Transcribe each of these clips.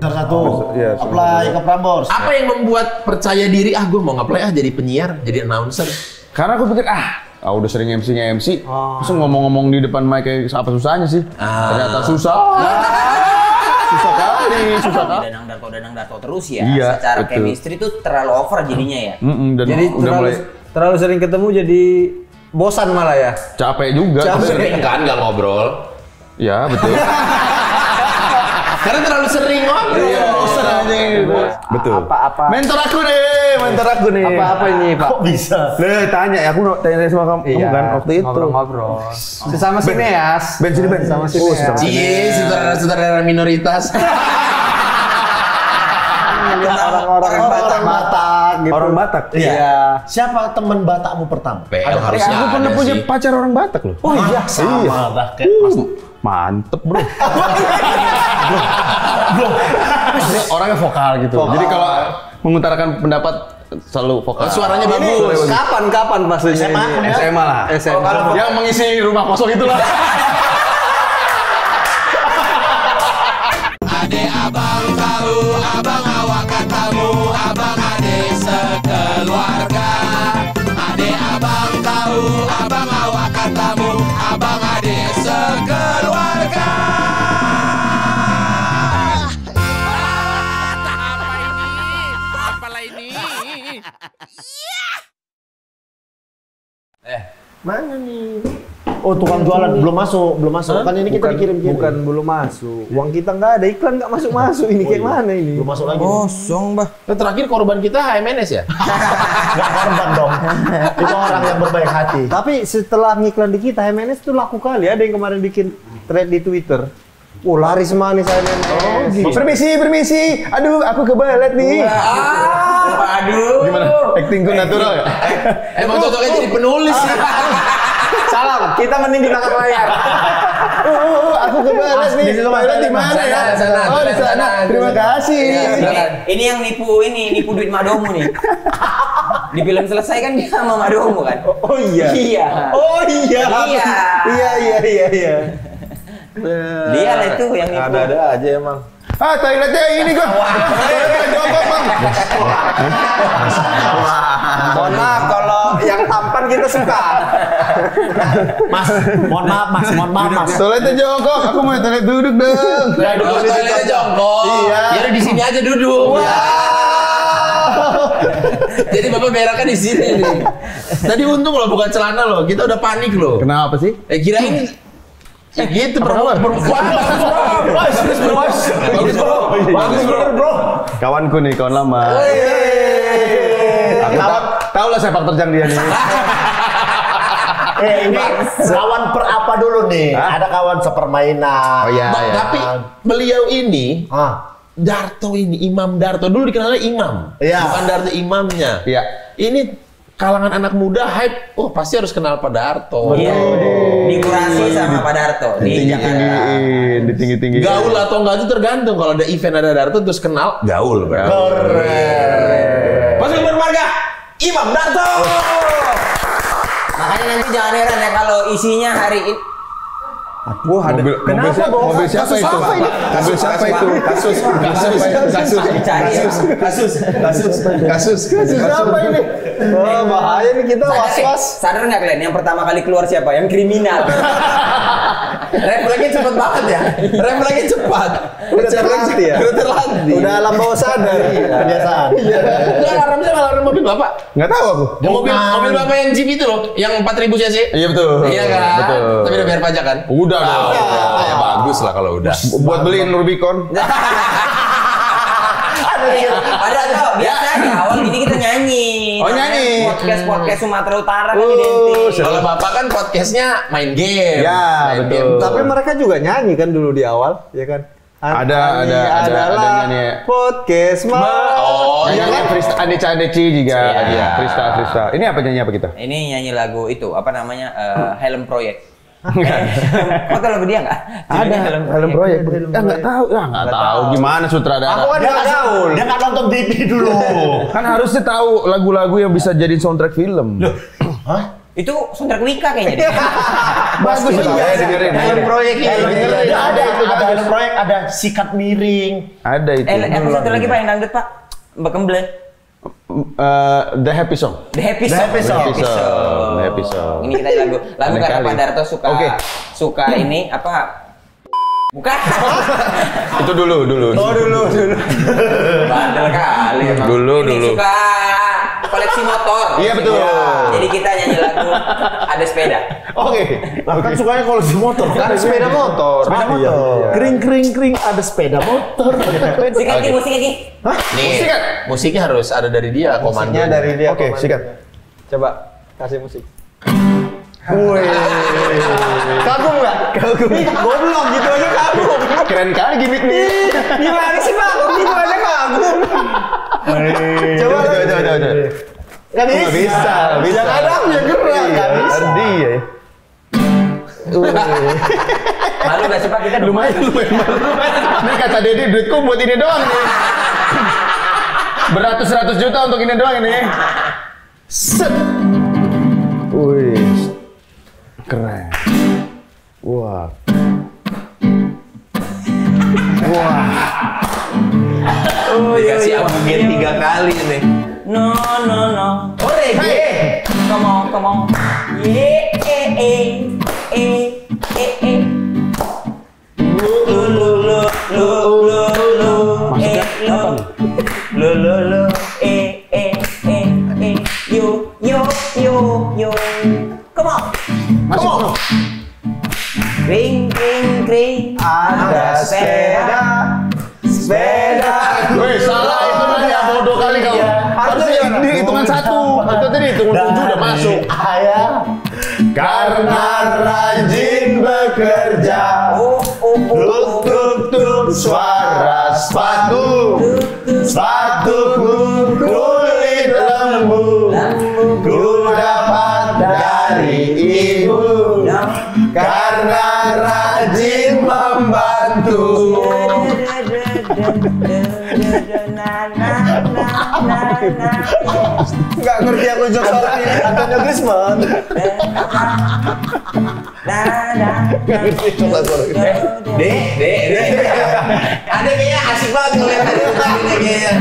Satu. Apply ke Prambors. Apa yang membuat percaya diri, gue mau nge-apply jadi penyiar, jadi announcer? Karena aku pikir, udah sering MC-nya MC, terus ngomong-ngomong di depan mic kayak apa susahnya sih? Ternyata susah. Susah kali. Danang Darto terus ya. Iya, secara betul. chemistry tuh terlalu over jadinya ya. Dan Jadi udah mulai terlalu sering ketemu jadi bosan malah ya. capek juga. Sering kan nggak ngobrol? Ya betul. Karena terlalu sering ngobrol. Bosan aja gitu. Betul. Apa? Mentor aku nih. Apa ini, Pak? Kok bisa? Tanya, aku tanya sama kamu kan waktu itu. Ngobrol. Sesama sineas. Ben sini Ben. Sama sineas. Cie, saudara-saudara minoritas. Orang Batak gitu. Orang Batak. Iya. Siapa teman Batakmu pertama? PL harusnya Aku pernah ada punya sih. pacar orang Batak loh. Oh iya, sama dah kayak Mantep bro. Orangnya vokal gitu. Jadi kalau mengutarakan pendapat selalu vokal. Suaranya bagus. Kapan maksudnya? SMA lah. SMA. Yang mengisi rumah kosong itulah. Ade abang tahu, abang awak katamu, abang ade sekeluarga. Ade abang tahu, abang awak katamu, abang ade sekeluarga. Apalah ini? mana nih? Oh, tukang jualan belum masuk. Kan ini kita dikirim-kirim. Bukan belum masuk. Uang kita nggak ada, iklan nggak masuk. Ini kayak mana ini? Belum masuk lagi. Kosong, Bah. Terakhir korban kita HMNS ya? Nggak korban dong. Itu orang yang berbaik hati. Tapi setelah ngiklan di kita, MNS itu laku kali. Ada yang kemarin bikin thread di Twitter. Oh, laris manis MNS. Oh, gitu. Permisi. Aduh, aku kebelet nih. Aduh. Gimana? Actingku natural ya? Emang cocoknya jadi penulis sih. Salam, kita mending di belakang layar. Aku kebelet nih. Toilet di mana ya? Sana. Oh, di sana. Terima kasih. Ini yang nipu duit Madomu nih. Di film selesai kan dia sama Madomu kan? Oh iya. Iya. Oh iya. Iya. Dia lah itu yang nipu. Ada aja emang. Toiletnya ini kok. Toiletnya jongkok, Bang. Mohon maaf kalau yang tampan kita suka. Mas, mohon maaf Mas. Toiletnya jongkok. Aku mau toilet duduk dong. Toiletnya jongkok. Iya. Ya udah di sini aja duduk. Jadi Bapak beraknya di sini nih. Tadi untung loh bukan celana loh. Kita udah panik loh. Kenapa sih? Kirain gitu perempuan. Bagus bro. Kawanku nih, kawan lama. Aku tahu lah sepak terjang dia nih. Ini kawan per apa dulu nih? Ada kawan sepermainan. Oh iya. Tapi beliau ini Darto ini Imam Darto dulu dikenalnya Imam. Iya. Bukan Darto imamnya. Iya. Ini kalangan anak muda hype, pasti harus kenal Pak Darto. Iya. Dikurasi sama Pak Darto di Jakarta. Ditinggi-tinggi. Gaul atau enggak itu tergantung. Kalau ada event ada Darto terus kenal, gaul. Keren. Pasukan Marga, Imam Darto. Makanya nanti jangan heran ya kalau isinya hari ini. Wah, ada mobil siapa itu? Mobil siapa itu? Kasus Siapa ini? Oh, bahaya nih kita was-was. Sadar nggak kalian yang pertama kali keluar siapa? Yang kriminal. Refleksnya cepet banget ya. Refleksnya cepat. Udah terlatih ya? Udah terlatih. Udah alam bawah sadar. Kebiasaan. Itu alarmnya alarm mobil Bapak. Nggak tahu aku. Yang mobil Bapak yang Jeep itu loh, yang 4000 cc. Iya betul. Iya kan? Betul. Tapi udah bayar pajak kan? Udah dong. Ya bagus lah kalau udah. Buat beliin Rubicon. Padahal tau, biasanya awal gini kita nyanyi. Oh, nyanyi. Podcast Sumatera Utara kan identik. Kalau Bapak kan podcastnya main game. Ya, Main betul. game. Tapi mereka juga nyanyi kan dulu di awal, ya kan? Ada nyanyi. Podcast Oh, Iya kan? Andi juga. Iya. Krista. Ini apa nyanyi apa kita? Ini nyanyi lagu itu, apa namanya? Helm Project. Kau tahu lagu dia nggak? Ada Helm Project. Nggak tahu. Nggak tahu gimana sutradara. Aku kan nggak gaul. Dia nggak nonton TV dulu. Kan harusnya tahu lagu-lagu yang bisa jadi soundtrack film. Hah? Itu soundtrack Wika kayaknya deh. Bagus itu ya, dengerin. Film proyek ini. Ada film proyek, ada sikat miring. Ada itu. Apa satu lagi Pak yang dangdut Pak? Mbak Kemble. The Happy Song. The Happy Song. The Happy Song. Ini kita lagu karena Kali. Pak Darto suka ini apa? Bukan. Itu dulu. Bandel kali emang. Dulu. Ini suka koleksi motor. Iya, betul. Jadi kita nyanyi lagu Ada Sepeda. Oke. Kan sukanya koleksi motor. Kan sepeda motor. Sepeda motor. Kring, ada sepeda motor. Musik lagi. Nih, musiknya harus ada dari dia, komando. Musiknya dari dia. Oke, komandonya. sikat. Coba kasih musik. Wih. Kagum nggak? Kagum. Goblok gitu aja kagum. Keren kali gimmick nih. Gimana sih Pak? Gitu aja kagum. Coba. Nggak bisa. Yang ada aku yang gerak. Nggak bisa. Dia. Malu gak sih Pak kita Lumayan malu. Ini kata Dedi duitku buat ini doang nih. Beratus-ratus juta untuk ini doang ini. Set. Wih. Keren. Wah. Dikasih abugen 3 kali nih. No. Oh reggae. Come on. Yeah, yo. Come on. Kring. Ada sepeda. Wih, salah itu nanya bodoh kali kau. Harusnya di hitungan 1. Itu tadi hitungan 7 udah masuk. Karena rajin bekerja. Tuk suara sepatuku kulit lembu. Ku dapat dari ibu. Karena rajin membantu. Nggak ngerti aku jok soal ini. Antonio Griezmann. Dek. Ada kayaknya asik banget ngeliat ada ini kayaknya.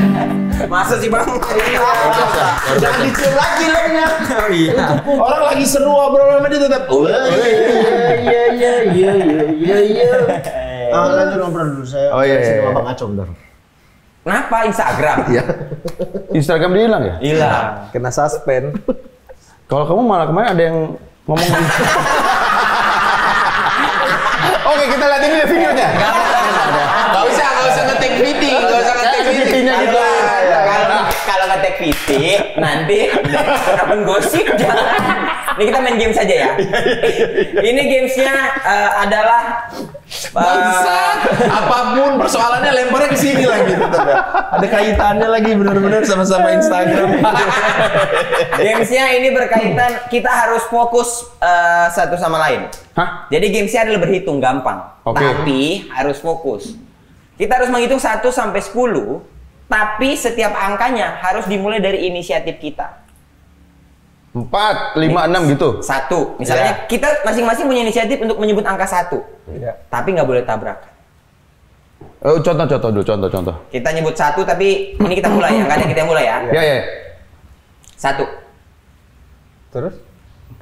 Masa sih Bang? Jangan dicium lagi lemnya. Orang lagi seru obrolan sama dia tetap. Iya. Lanjut ngobrol dulu saya. Oh, iya. Sini Abang Acong bentar. Kenapa Instagram? Instagram dia hilang ya? Hilang. Kena suspend. Kalau kamu malah kemarin ada yang ngomong. Oke, kita lihat ini videonya. Gak usah nge-take VT, VT-nya gitu. Kalau nge-tag VT, nanti akun gosip jangan. Ini kita main game saja ya. Ini gamesnya adalah Bangsat. Apapun persoalannya lemparnya ke sini lagi tetap ya. Ada kaitannya lagi benar-benar sama-sama Instagram. gamesnya ini berkaitan, kita harus fokus satu sama lain. Hah? Jadi gamesnya adalah berhitung gampang, Oke. tapi harus fokus. Kita harus menghitung 1 sampai 10, tapi setiap angkanya harus dimulai dari inisiatif kita. 4, 5, 6 gitu. 1, misalnya kita masing-masing punya inisiatif untuk menyebut angka 1, tapi nggak boleh tabrakan. Contoh dulu, contoh. Kita nyebut 1, tapi ini kita mulai, angkanya kita mulai ya. Ya. 1. Terus?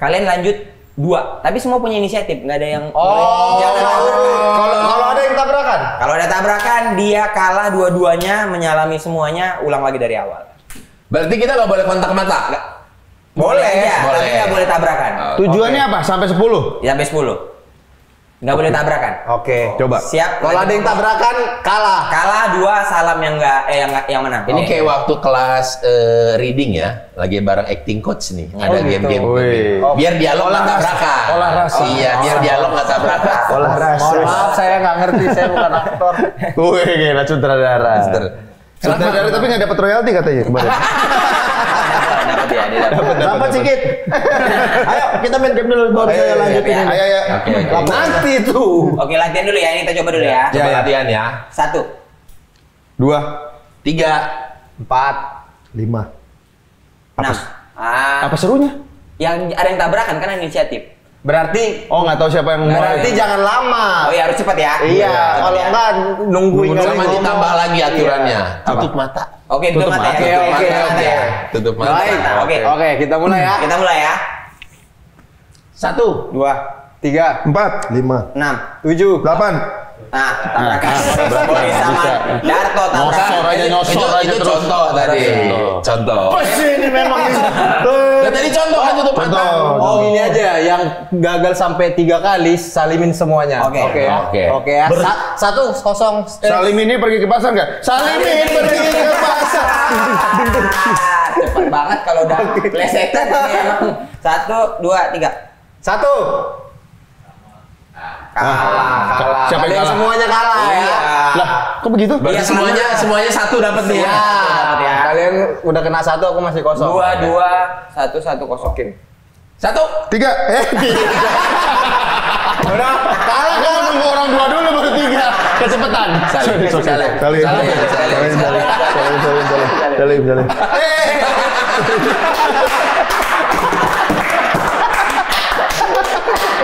Kalian lanjut 2, tapi semua punya inisiatif, nggak ada yang jangan Kalau ada yang tabrakan? Kalau ada tabrakan, dia kalah dua-duanya, menyalami semuanya, ulang lagi dari awal. Berarti kita nggak boleh kontak mata? Boleh aja, boleh. tapi nggak boleh tabrakan. Tujuannya apa? Sampai 10? Sampai 10. Nggak boleh tabrakan. Oke. Coba. Siap. Kalau ada yang tabrakan, kalah. Kalah 2, salam yang yang menang. Ini kayak waktu kelas reading ya, lagi bareng acting coach nih. Ada game-game. Wih. Biar dialog nggak tabrakan. Olah rasa. Iya, biar dialog nggak tabrakan. Olah rasa. Mohon maaf, saya nggak ngerti. Saya bukan aktor. Wih, gila sutradara. Sutradara tapi nggak dapat royalti katanya kemarin. Dapat sedikit. Ayo kita main game dulu baru saya lanjutin ini. Ayo. Oke. Nanti tuh. Oke, latihan dulu ya. Ini kita coba dulu ya. Coba latihan ya. 1. 2. 3. 4. 5. 6. Apa serunya? Yang ada yang tabrakan kan inisiatif. Berarti Oh, nggak tahu siapa yang berarti jangan lama. Oh iya harus cepat ya. Iya, kalau enggak nungguin Sama ngomong. ditambah lagi aturannya. Iya. Tutup mata. Oke, tutup mata ya. Oke, Tutup oke, mata oke. ya. Tutup mata. Baik. Oke. Oke, kita mulai ya. Kita mulai ya. 1, 2, 3, 4, 5. 6. 7, 8. Nah, tabrakan Boris sama Darto Nyosor tabrakan. aja, nyosor aja itu terus. contoh tadi. Contoh. ini memang Nah, tadi contoh kan tutup mata. Oh, gini aja, yang gagal sampai 3 kali salimin semuanya. Oke. Oke ya. 1-0. Salim ini pergi ke pasar nggak? Salim ini pergi ke pasar. Cepet banget kalau udah plesetan ini emang. 1, 2, 3. 1. Kalah. Siapa yang kalah? Semuanya kalah ya. Lah, kok begitu? Berarti semuanya 1 dapat nih. Ya. Kalian udah kena 1, aku masih kosong. 2, 2, 1, 1 kosong. 1. 3. Udah Kalah kan nunggu orang 2 dulu baru 3. Kecepatan. Salim.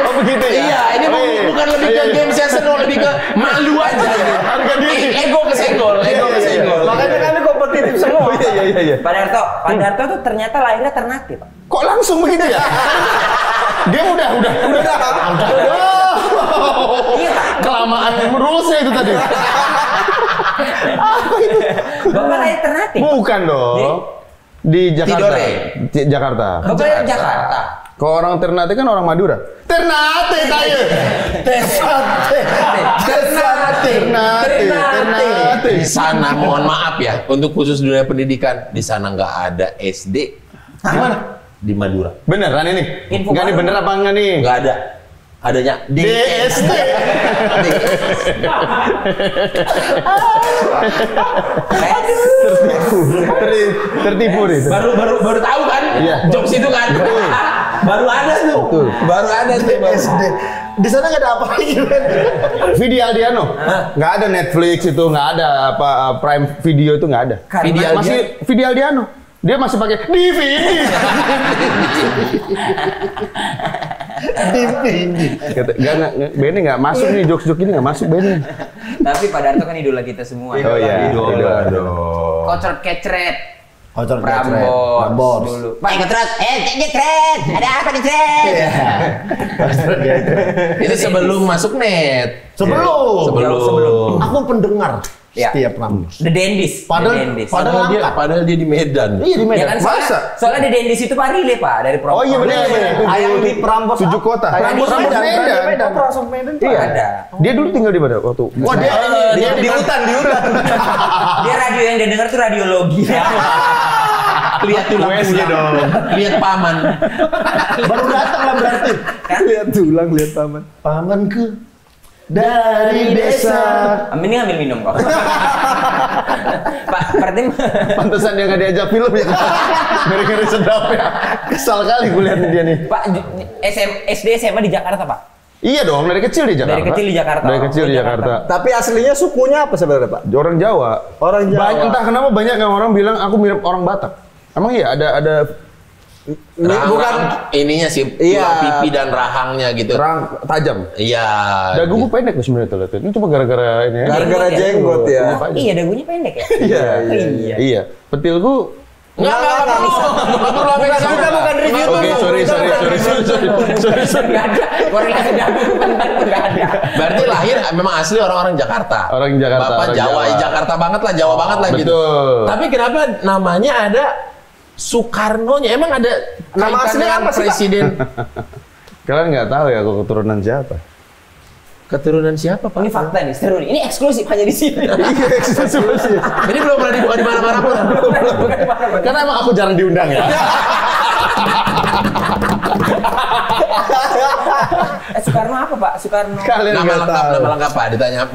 Oh begitu ya? Iya, ini bukan lebih ke games yang seru, lebih ke malu aja. Harga diri. Ego kesenggol. makanya kami kompetitif semua. Iya. Pak Darto tuh ternyata lahirnya Ternate, Pak. Kok langsung begitu ya? Dia udah. Iya, Pak. Kelamaan merusnya itu tadi. Bapak lahir Ternate. Bukan dong. Di Jakarta. Tidore. Jakarta. Bapak lahir Jakarta. Kalau orang Ternate kan orang Madura. Ternate tayo. Ternate. Di sana mohon maaf ya, untuk khusus dunia pendidikan, di sana nggak ada SD. Di mana? Di Madura. Beneran ini? Info Enggak nih baru. bener apa enggak nih? Nggak ada. Adanya di DSD. Tertipu itu. Baru tahu kan? Iya. Jokes itu kan? Baru ada tuh. Baru ada tuh. SD. Di sana nggak ada apa lagi, men. Vidi Aldiano. Nggak ada Netflix itu, nggak ada apa Prime Video itu nggak ada. Vidi Aldiano. Masih Vidi Aldiano. Dia masih pakai DVD. Nggak, Benny nggak masuk nih, jokes-jokes ini nggak masuk Benny. Tapi Pak Darto kan idola kita semua. Oh iya, idola dong. Kocor kecret. Kocor Prambors dulu. Pak Kocret, Kecret. Ada apa Kecret? Itu sebelum masuk net. Sebelum. Aku pendengar Ya. setiap Prambors. The Dendis. Padahal Padahal dia di Medan. Iya di Ya Medan. kan Masa? soalnya The Dendis itu Pak Rile, Pak, dari Prambors. Oh iya benar. Ayam di Prambors. 7 kota. Prambors Prambors Medan. Prambors Medan. Iya. Ada. Dia dulu tinggal di mana waktu? Wah dia Di hutan. Dia radio yang dia dengar tuh radiologi. Lihat tulang dong. Lihat paman. baru datang lah berarti. Lihat tulang, lihat taman. Pamanku dari desa. Ini ngambil minum kok. Pak, berarti Pantesan dia nggak diajak film ya. Ngeri-ngeri sedap ya. Kesal kali gue lihat dia nih. Pak SD SMA di Jakarta, Pak. Iya dong, dari kecil di Jakarta. Dari kecil di Jakarta. Dari kecil di Jakarta. Tapi aslinya sukunya apa sebenarnya, Pak? Orang Jawa. Orang Jawa. Entah kenapa banyak yang orang bilang aku mirip orang Batak. Emang iya ada Bukan ininya sih, Iya. tulang pipi dan rahangnya gitu. orang tajam. Iya. Dagu gue pendek loh sebenarnya tuh. Ini cuma gara-gara ini ya. gara-gara jenggot ya. Iya, dagunya pendek ya? Iya. Iya. Iya. Petilku Enggak perlu. Enggak perlu apa yang sama. bukan review Oke, sorry. Nggak ada. Korelasi dagu bentar tuh nggak ada. Berarti lahir memang asli orang-orang Jakarta. Orang Jakarta, Bapak orang Jawa, Jawa. Jakarta banget lah, Jawa banget lah gitu. Betul. Tapi kenapa namanya ada Soekarno-nya? Emang ada Nama kaitan asli dengan apa sih, Pak? presiden? Kalian nggak tahu ya aku keturunan siapa? Keturunan siapa, Pak? Ini fakta nih, seru nih. Ini eksklusif hanya di sini. Jadi belum pernah dibuka di mana-mana pun. Karena emang aku jarang diundang ya. Soekarno apa, Pak? Soekarno. Kalian Nama nggak lengkap, tahu. nama lengkap Pak.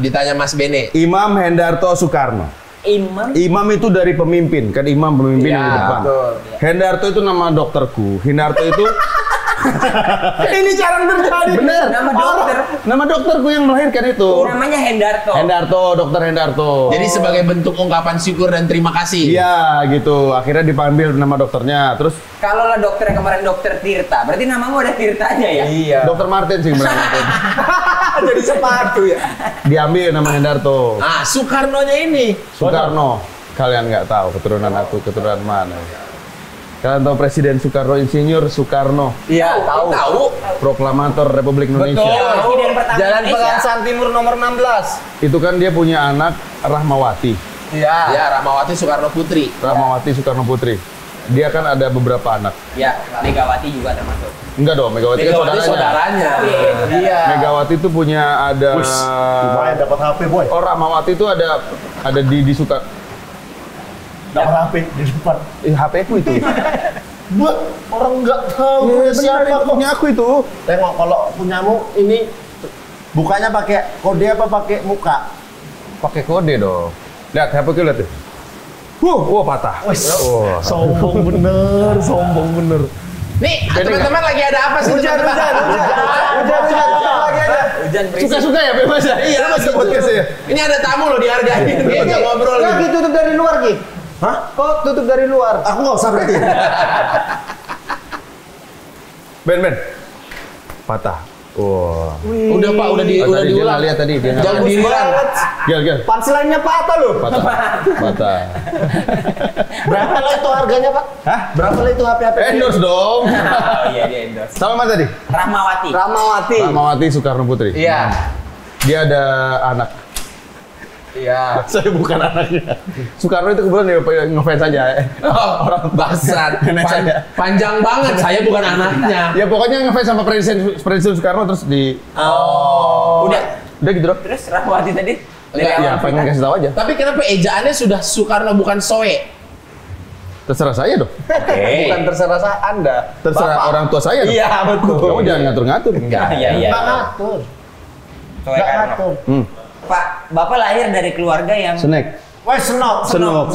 Ditanya Mas Bene. Imam Hendarto Soekarno. Imam. Imam itu dari pemimpin, kan imam pemimpin yang di depan. betul. Hendarto itu nama dokterku. Hinarto itu Ini jarang terjadi. Bener. Nama dokter. Nama dokterku yang melahirkan itu. Namanya Hendarto. Hendarto, dokter Hendarto. Jadi sebagai bentuk ungkapan syukur dan terima kasih. Iya gitu. Akhirnya dipanggil nama dokternya. Terus Kalau lah dokter kemarin dokter Tirta, berarti namamu ada Tirtanya ya? Iya. dokter Martin sih benar. Jadi sepatu ya. Diambil nama Hendarto. Nah, Soekarno-nya ini. Soekarno. Kalian nggak tahu keturunan aku keturunan mana. Kalian tahu Presiden Soekarno, Insinyur Soekarno, Iya, tahu. proklamator Republik Indonesia. Presiden pertama Jalan Indonesia. Pegangsaan Timur nomor 16. Itu kan dia punya anak Rahmawati. Iya. Ya, Rahmawati Soekarno Putri. Rahmawati Soekarno Putri. Dia kan ada beberapa anak. Ya, Megawati juga termasuk. Enggak dong, Megawati kan Megawati saudaranya. Iya. Megawati itu punya ada. Lumayan dapat HP boy. Oh, Rahmawati itu ada di Soekarno. Dapat HP di depan. HP ku itu. Buat orang nggak tahu punya siapa kok. Punya aku itu. Tengok kalau punyamu ini bukanya pakai kode apa pakai muka? Pakai kode dong. Lihat HP ku lihat tuh. Wah, patah. Wah. Sombong bener, sombong bener. Nih, teman-teman lagi ada apa sih? Hujan lagi aja. Hujan berisik. Suka-suka ya bebas ya? Iya, masuk podcast ya. Ini ada tamu loh dihargain. Kita ngobrol Lagi gitu. tutup dari luar, Ki. Hah? Kok tutup dari luar? Aku nggak usah berarti. Ben. Patah. Wah. Udah Pak, udah Tadi dia diulang. nggak lihat tadi. Dia nggak Jangan lihat. diulang. Gil. Punchline-nya patah loh. Patah. Berapa lah itu harganya Pak? Hah? Berapa lah itu HP? Endorse dong. Oh iya, dia endorse. Sama mana tadi? Rahmawati. Ramawati. Rahmawati Soekarno Putri. Iya. Dia ada anak. Iya. Saya bukan anaknya. Soekarno itu kebetulan dia ngefans aja. Oh, orang bangsat. Nenek saya. Panjang banget, saya bukan anaknya. Ya pokoknya ngefans sama Presiden Soekarno terus di. Udah gitu dong. Terus Rahmawati tadi? Ya pengen kasih tahu aja. Tapi kenapa ejaannya sudah Soekarno bukan Soe? Terserah saya dong. Bukan terserah Anda. Terserah Bapak. orang tua saya dong. Iya, betul. Kamu jangan ngatur-ngatur. Iya. Nggak ngatur. Nggak ngatur. Pak, Bapak lahir dari keluarga yang Snack. Wah senok. Senok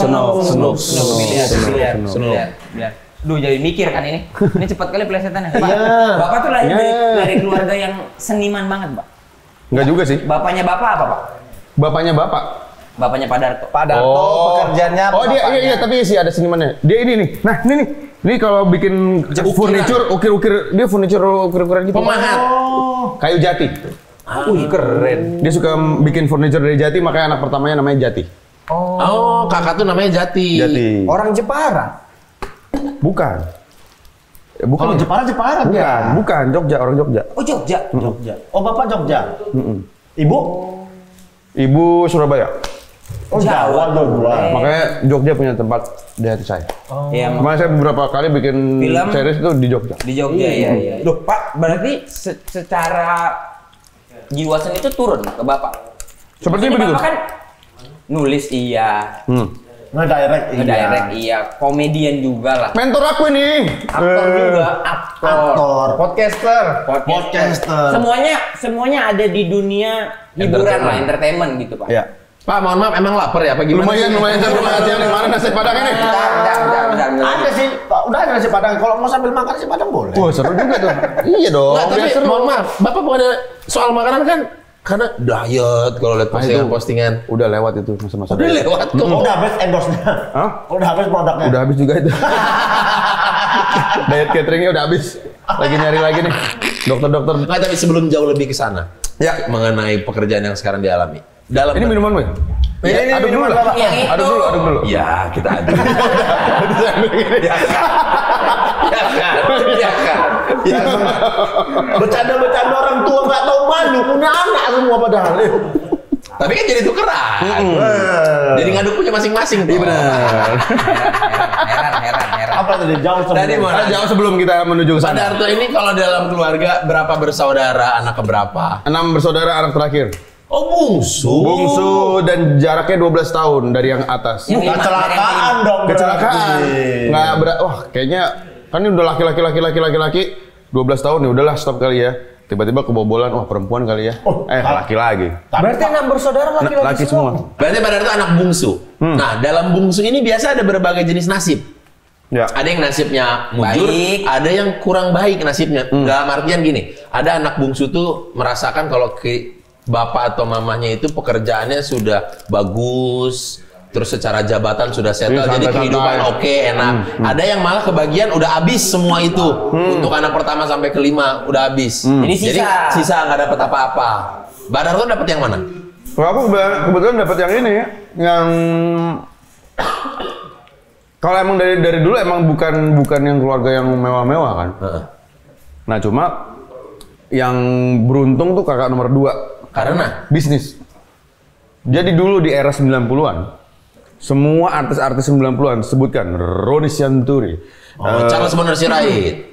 biliar. Senok. Duh, jadi mikir kan ini. Ini cepat kali plesetannya. Pak, Iya. Bapak tuh lahir Iya. dari keluarga yang seniman banget, Pak. Enggak juga sih. Bapaknya Bapak apa, Pak? Bapaknya bapak. Bapaknya Pak Darto. Pak Darto pekerjaannya Oh dia bapaknya. iya tapi sih ada senimannya. Dia ini nih. Nah, ini nih. Ini kalau bikin furniture, ukir-ukir, dia furniture ukir-ukiran gitu. Pemahat. Kayu jati. Wih, keren. Dia suka bikin furniture dari jati, makanya anak pertamanya namanya Jati. Oh, kakak tuh namanya Jati. Orang Jepara. Bukan. Ya, bukan. Kalau Jepara. Bukan. Jogja, orang Jogja. Oh, Jogja. Jogja. Oh Bapak Jogja. Ibu? Ibu Surabaya. Oh Jawa dong. Makanya Jogja punya tempat di hati saya. Iya, Makanya saya beberapa kali bikin Film? series itu di Jogja. di Jogja iya. Loh, Pak, berarti secara jiwa seni itu turun ke Bapak. Seperti Maksudnya begitu. Bapak kan nulis iya, ngedirect iya, komedian juga lah. Mentor aku ini. Aktor juga, aktor. Podcaster. Podcaster. Semuanya ada di dunia hiburan lah, entertainment gitu, Pak. Ya. Pak, mohon maaf, emang lapar ya? Apa gimana? Lumayan terima kasih nih. Mana nasi padang ini? Bentar. Ada sih, Pak. Udah ada nasi padang. Kalau mau sambil makan nasi padang boleh. Wah seru juga tuh. Iya dong. Nggak, tapi biar seru. mohon maaf, Bapak bukan ada soal makanan kan? Karena diet kalau lihat postingan-postingan. Udah lewat itu masa-masa. Udah lewat kok. Udah habis endorse-nya. Hah? Udah habis produknya. Udah habis juga itu. Diet cateringnya udah habis. Lagi nyari lagi nih. Dokter-dokter. Nggak, tapi sebelum jauh lebih ke sana. Ya. Mengenai pekerjaan yang sekarang dialami. Dalam Ini minuman gue. Ya, Aduk dulu lah. Yang itu. Aduk dulu. Ya, kita aduk. Ya kan. Bercanda-bercanda orang tua nggak tahu malu. Punya anak semua padahal. Tapi kan jadi tukeran. Jadi ngaduk punya masing-masing. Iya Heran. Apa tadi? Jauh sebelum. Tadi mau nanya. Jauh sebelum kita menuju ke Pak sana. Darto ini kalau dalam keluarga berapa bersaudara, anak keberapa? 6 bersaudara, anak terakhir. Oh, bungsu. Bungsu dan jaraknya 12 tahun dari yang atas. Yang lima, Kecelakaan dong. Kecelakaan. berarti. Nggak wah kayaknya kan ini udah laki-laki 12 tahun nih udahlah stop kali ya. Tiba-tiba kebobolan, wah perempuan kali ya. Laki lagi. Berarti 6 bersaudara laki-laki Laki semua. Berarti Pak Darto anak bungsu. Nah, dalam bungsu ini biasa ada berbagai jenis nasib. Ya. Ada yang nasibnya mujur, Baik. ada yang kurang baik nasibnya. Dalam artian gini, ada anak bungsu tuh merasakan kalau bapak atau mamanya itu pekerjaannya sudah bagus, terus secara jabatan sudah settle, Iya, jadi santai-santai. kehidupan oke, enak. Ada yang malah kebagian udah habis semua itu. Untuk anak pertama sampai kelima udah habis. Jadi sisa. sisa nggak dapat apa-apa. Badar tuh dapat yang mana? Kalau aku kebetulan dapat yang ini ya, yang kalau emang dari dulu emang bukan yang keluarga yang mewah-mewah kan. Nah cuma yang beruntung tuh kakak nomor 2 Karena bisnis. Jadi dulu di era 90-an semua artis-artis 90-an sebutkan Roni Sianturi, Charles Bonar Sirait,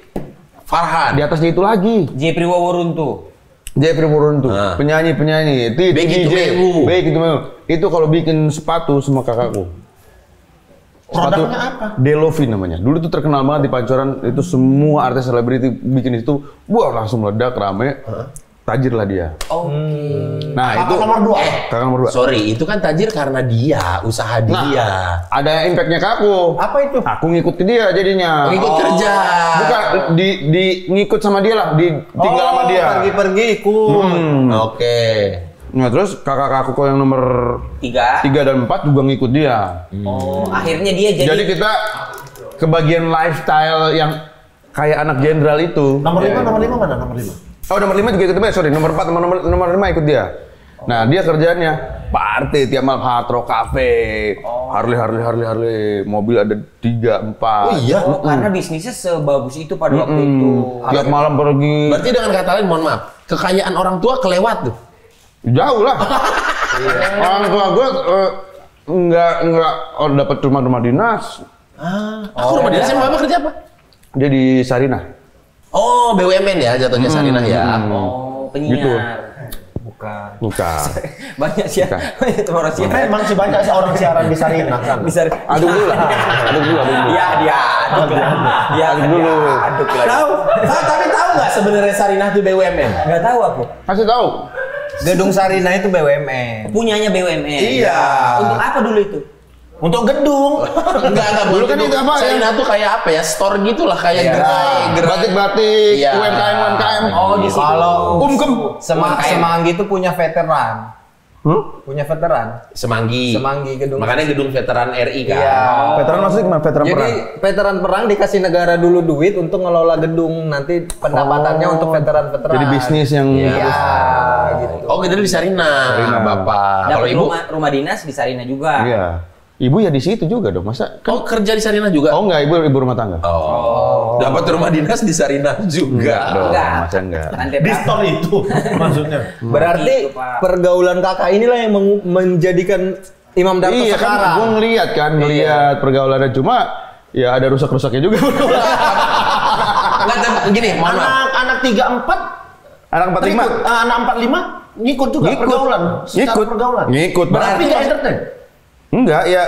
Farhan, di atasnya itu lagi Jepri Waworuntu. Jeffrey Muruntu, penyanyi-penyanyi, Begitu Mewu. Begitu Mewu. Itu kalau bikin sepatu semua kakakku. Sepatu Produknya apa? Delovi namanya. Dulu tuh terkenal banget di Pancoran, itu semua artis selebriti bikin itu, wah langsung meledak rame. Tajir lah dia. Nah, Kakak itu nomor 2. kakak nomor 2. Sorry, itu kan tajir karena dia, usaha dia. Ada impactnya ke aku. Apa itu? Aku ngikut ke dia jadinya. Ngikut kerja. Bukan di ngikut sama dia lah, tinggal sama dia. Pergi-pergi ikut. Oke. Nah, terus kakak-kakakku yang nomor 3. 3 dan 4 juga ngikut dia. Oh, akhirnya dia Jadi kita kebagian lifestyle yang kayak anak jenderal itu. Nomor 5 mana? Nomor 5. Oh, nomor 5 juga ikut dia. Sorry, nomor 4 sama nomor 5 ikut dia. Nah, dia kerjaannya party tiap malam, Hard Rock Cafe. Harley, mobil ada 3, 4. Oh iya. Oh, karena bisnisnya sebagus itu pada waktu itu. Tiap malam pergi. Berarti dengan kata lain, mohon maaf, kekayaan orang tua kelewat tuh. Jauh lah. Orang tua gue enggak dapat rumah dinas. Aku rumah dinasnya bapak kerja apa? Dia di Sarinah. Oh, BUMN ya jatuhnya Sarinah ya. Oh, penyiar. Gitu. Bukan. Banyak sih. Banyak teman orang siaran. Emang sih banyak sih orang siaran di Sarinah kan. Bisa. Aduk dulu lah. Aduk dulu. Iya, dia aduk lah. Dia Aduk dulu. Aduk lah. Tapi tahu nggak sebenarnya Sarinah itu BUMN? Enggak tahu aku. Kasih tahu. Gedung Sarinah itu BUMN. Punyanya BUMN. Iya. Untuk apa dulu itu? Untuk gedung. Enggak Dulu kan itu apa ya? Sarinah tuh kayak apa ya? Store gitulah kayak gerai. Batik-batik, Iya. UMKM. Oh, di situ. Kalau Umkem. Semanggi itu punya veteran. Punya veteran. Semanggi. Semanggi gedung. Makanya gedung veteran RI kan. Iya. Veteran maksudnya gimana? Veteran Jadi perang. veteran perang dikasih negara dulu duit untuk ngelola gedung, nanti pendapatannya untuk veteran-veteran. Jadi bisnis yang Iya, gitu. Oh, gitu di Sarinah. Sarinah. Bapak. Kalau Dapat ibu? rumah dinas di Sarinah juga. Iya. Ibu ya di situ juga dong, masa? Oh, kerja di Sarinah juga? Oh enggak, ibu rumah tangga. Oh. Dapat rumah dinas di Sarinah juga. dong, Enggak. masa enggak. Lantai Di berapa? store itu maksudnya. Berarti Gitu, Pak. pergaulan kakak inilah yang menjadikan Imam Darto Iya kan, sekarang. gue ngeliat pergaulannya, cuma ya ada rusak-rusaknya juga. Enggak, tapi gini, mohon maaf. Anak 34 Anak 45. anak 45 ngikut juga pergaulan. Secara pergaulan. Ngikut. Berarti enggak entertain. Enggak, ya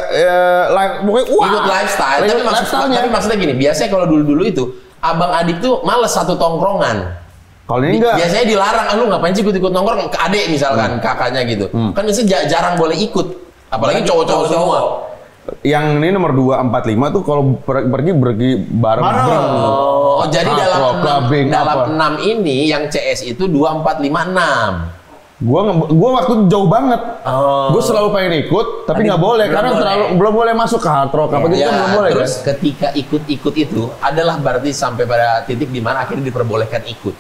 pokoknya wah. Ikut lifestyle. Ikut lifestyle-nya. Tapi maksudnya gini, biasanya kalau dulu-dulu itu abang adik tuh males satu tongkrongan. Kalau ini enggak. Biasanya dilarang, lu ngapain sih ikut-ikut nongkrong ke adik misalkan, kakaknya gitu. Kan biasanya jarang boleh ikut. Apalagi cowok-cowok semua. Yang ini nomor 245 tuh kalau pergi bareng. Oh, jadi Hard dalam rock, clubbing, apa. 6 ini yang CS itu 2456. Gua waktu itu jauh banget. Oh. Gue selalu pengen ikut, tapi nggak boleh belum karena boleh. belum boleh masuk ke hard rock apa gitu Ya, kan belum boleh terus kan. ketika ikut-ikut itu adalah berarti sampai pada titik di mana akhirnya diperbolehkan ikut.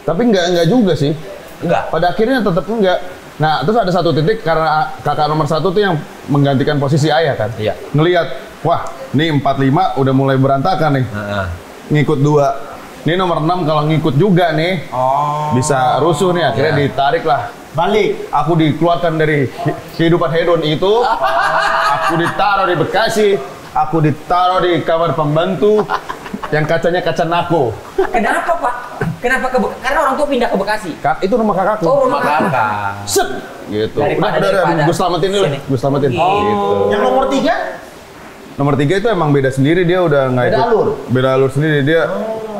Tapi nggak juga sih. Enggak. Pada akhirnya tetap enggak. Nah, terus ada satu titik karena kakak nomor 1 tuh yang menggantikan posisi ayah kan. Iya. Ngelihat, wah, nih 45 udah mulai berantakan nih. Ngikut 2. Ini nomor 6 kalau ngikut juga nih. Bisa rusuh nih, akhirnya ditarik lah. Balik. Aku dikeluarkan dari kehidupan hedon itu. Aku ditaruh di Bekasi. Aku ditaruh di kamar pembantu yang kacanya kaca nako. Kenapa, Pak? Kenapa karena orang tua pindah ke Bekasi. Itu rumah kakakku. Oh, rumah kakak. Set gitu. Daripada- Gue selamatin dulu. Sini. Gue selamatin. Oh. Gitu. Yang nomor 3 Nomor 3 itu emang beda sendiri, dia udah nggak Beda ikut. alur? Beda alur sendiri, dia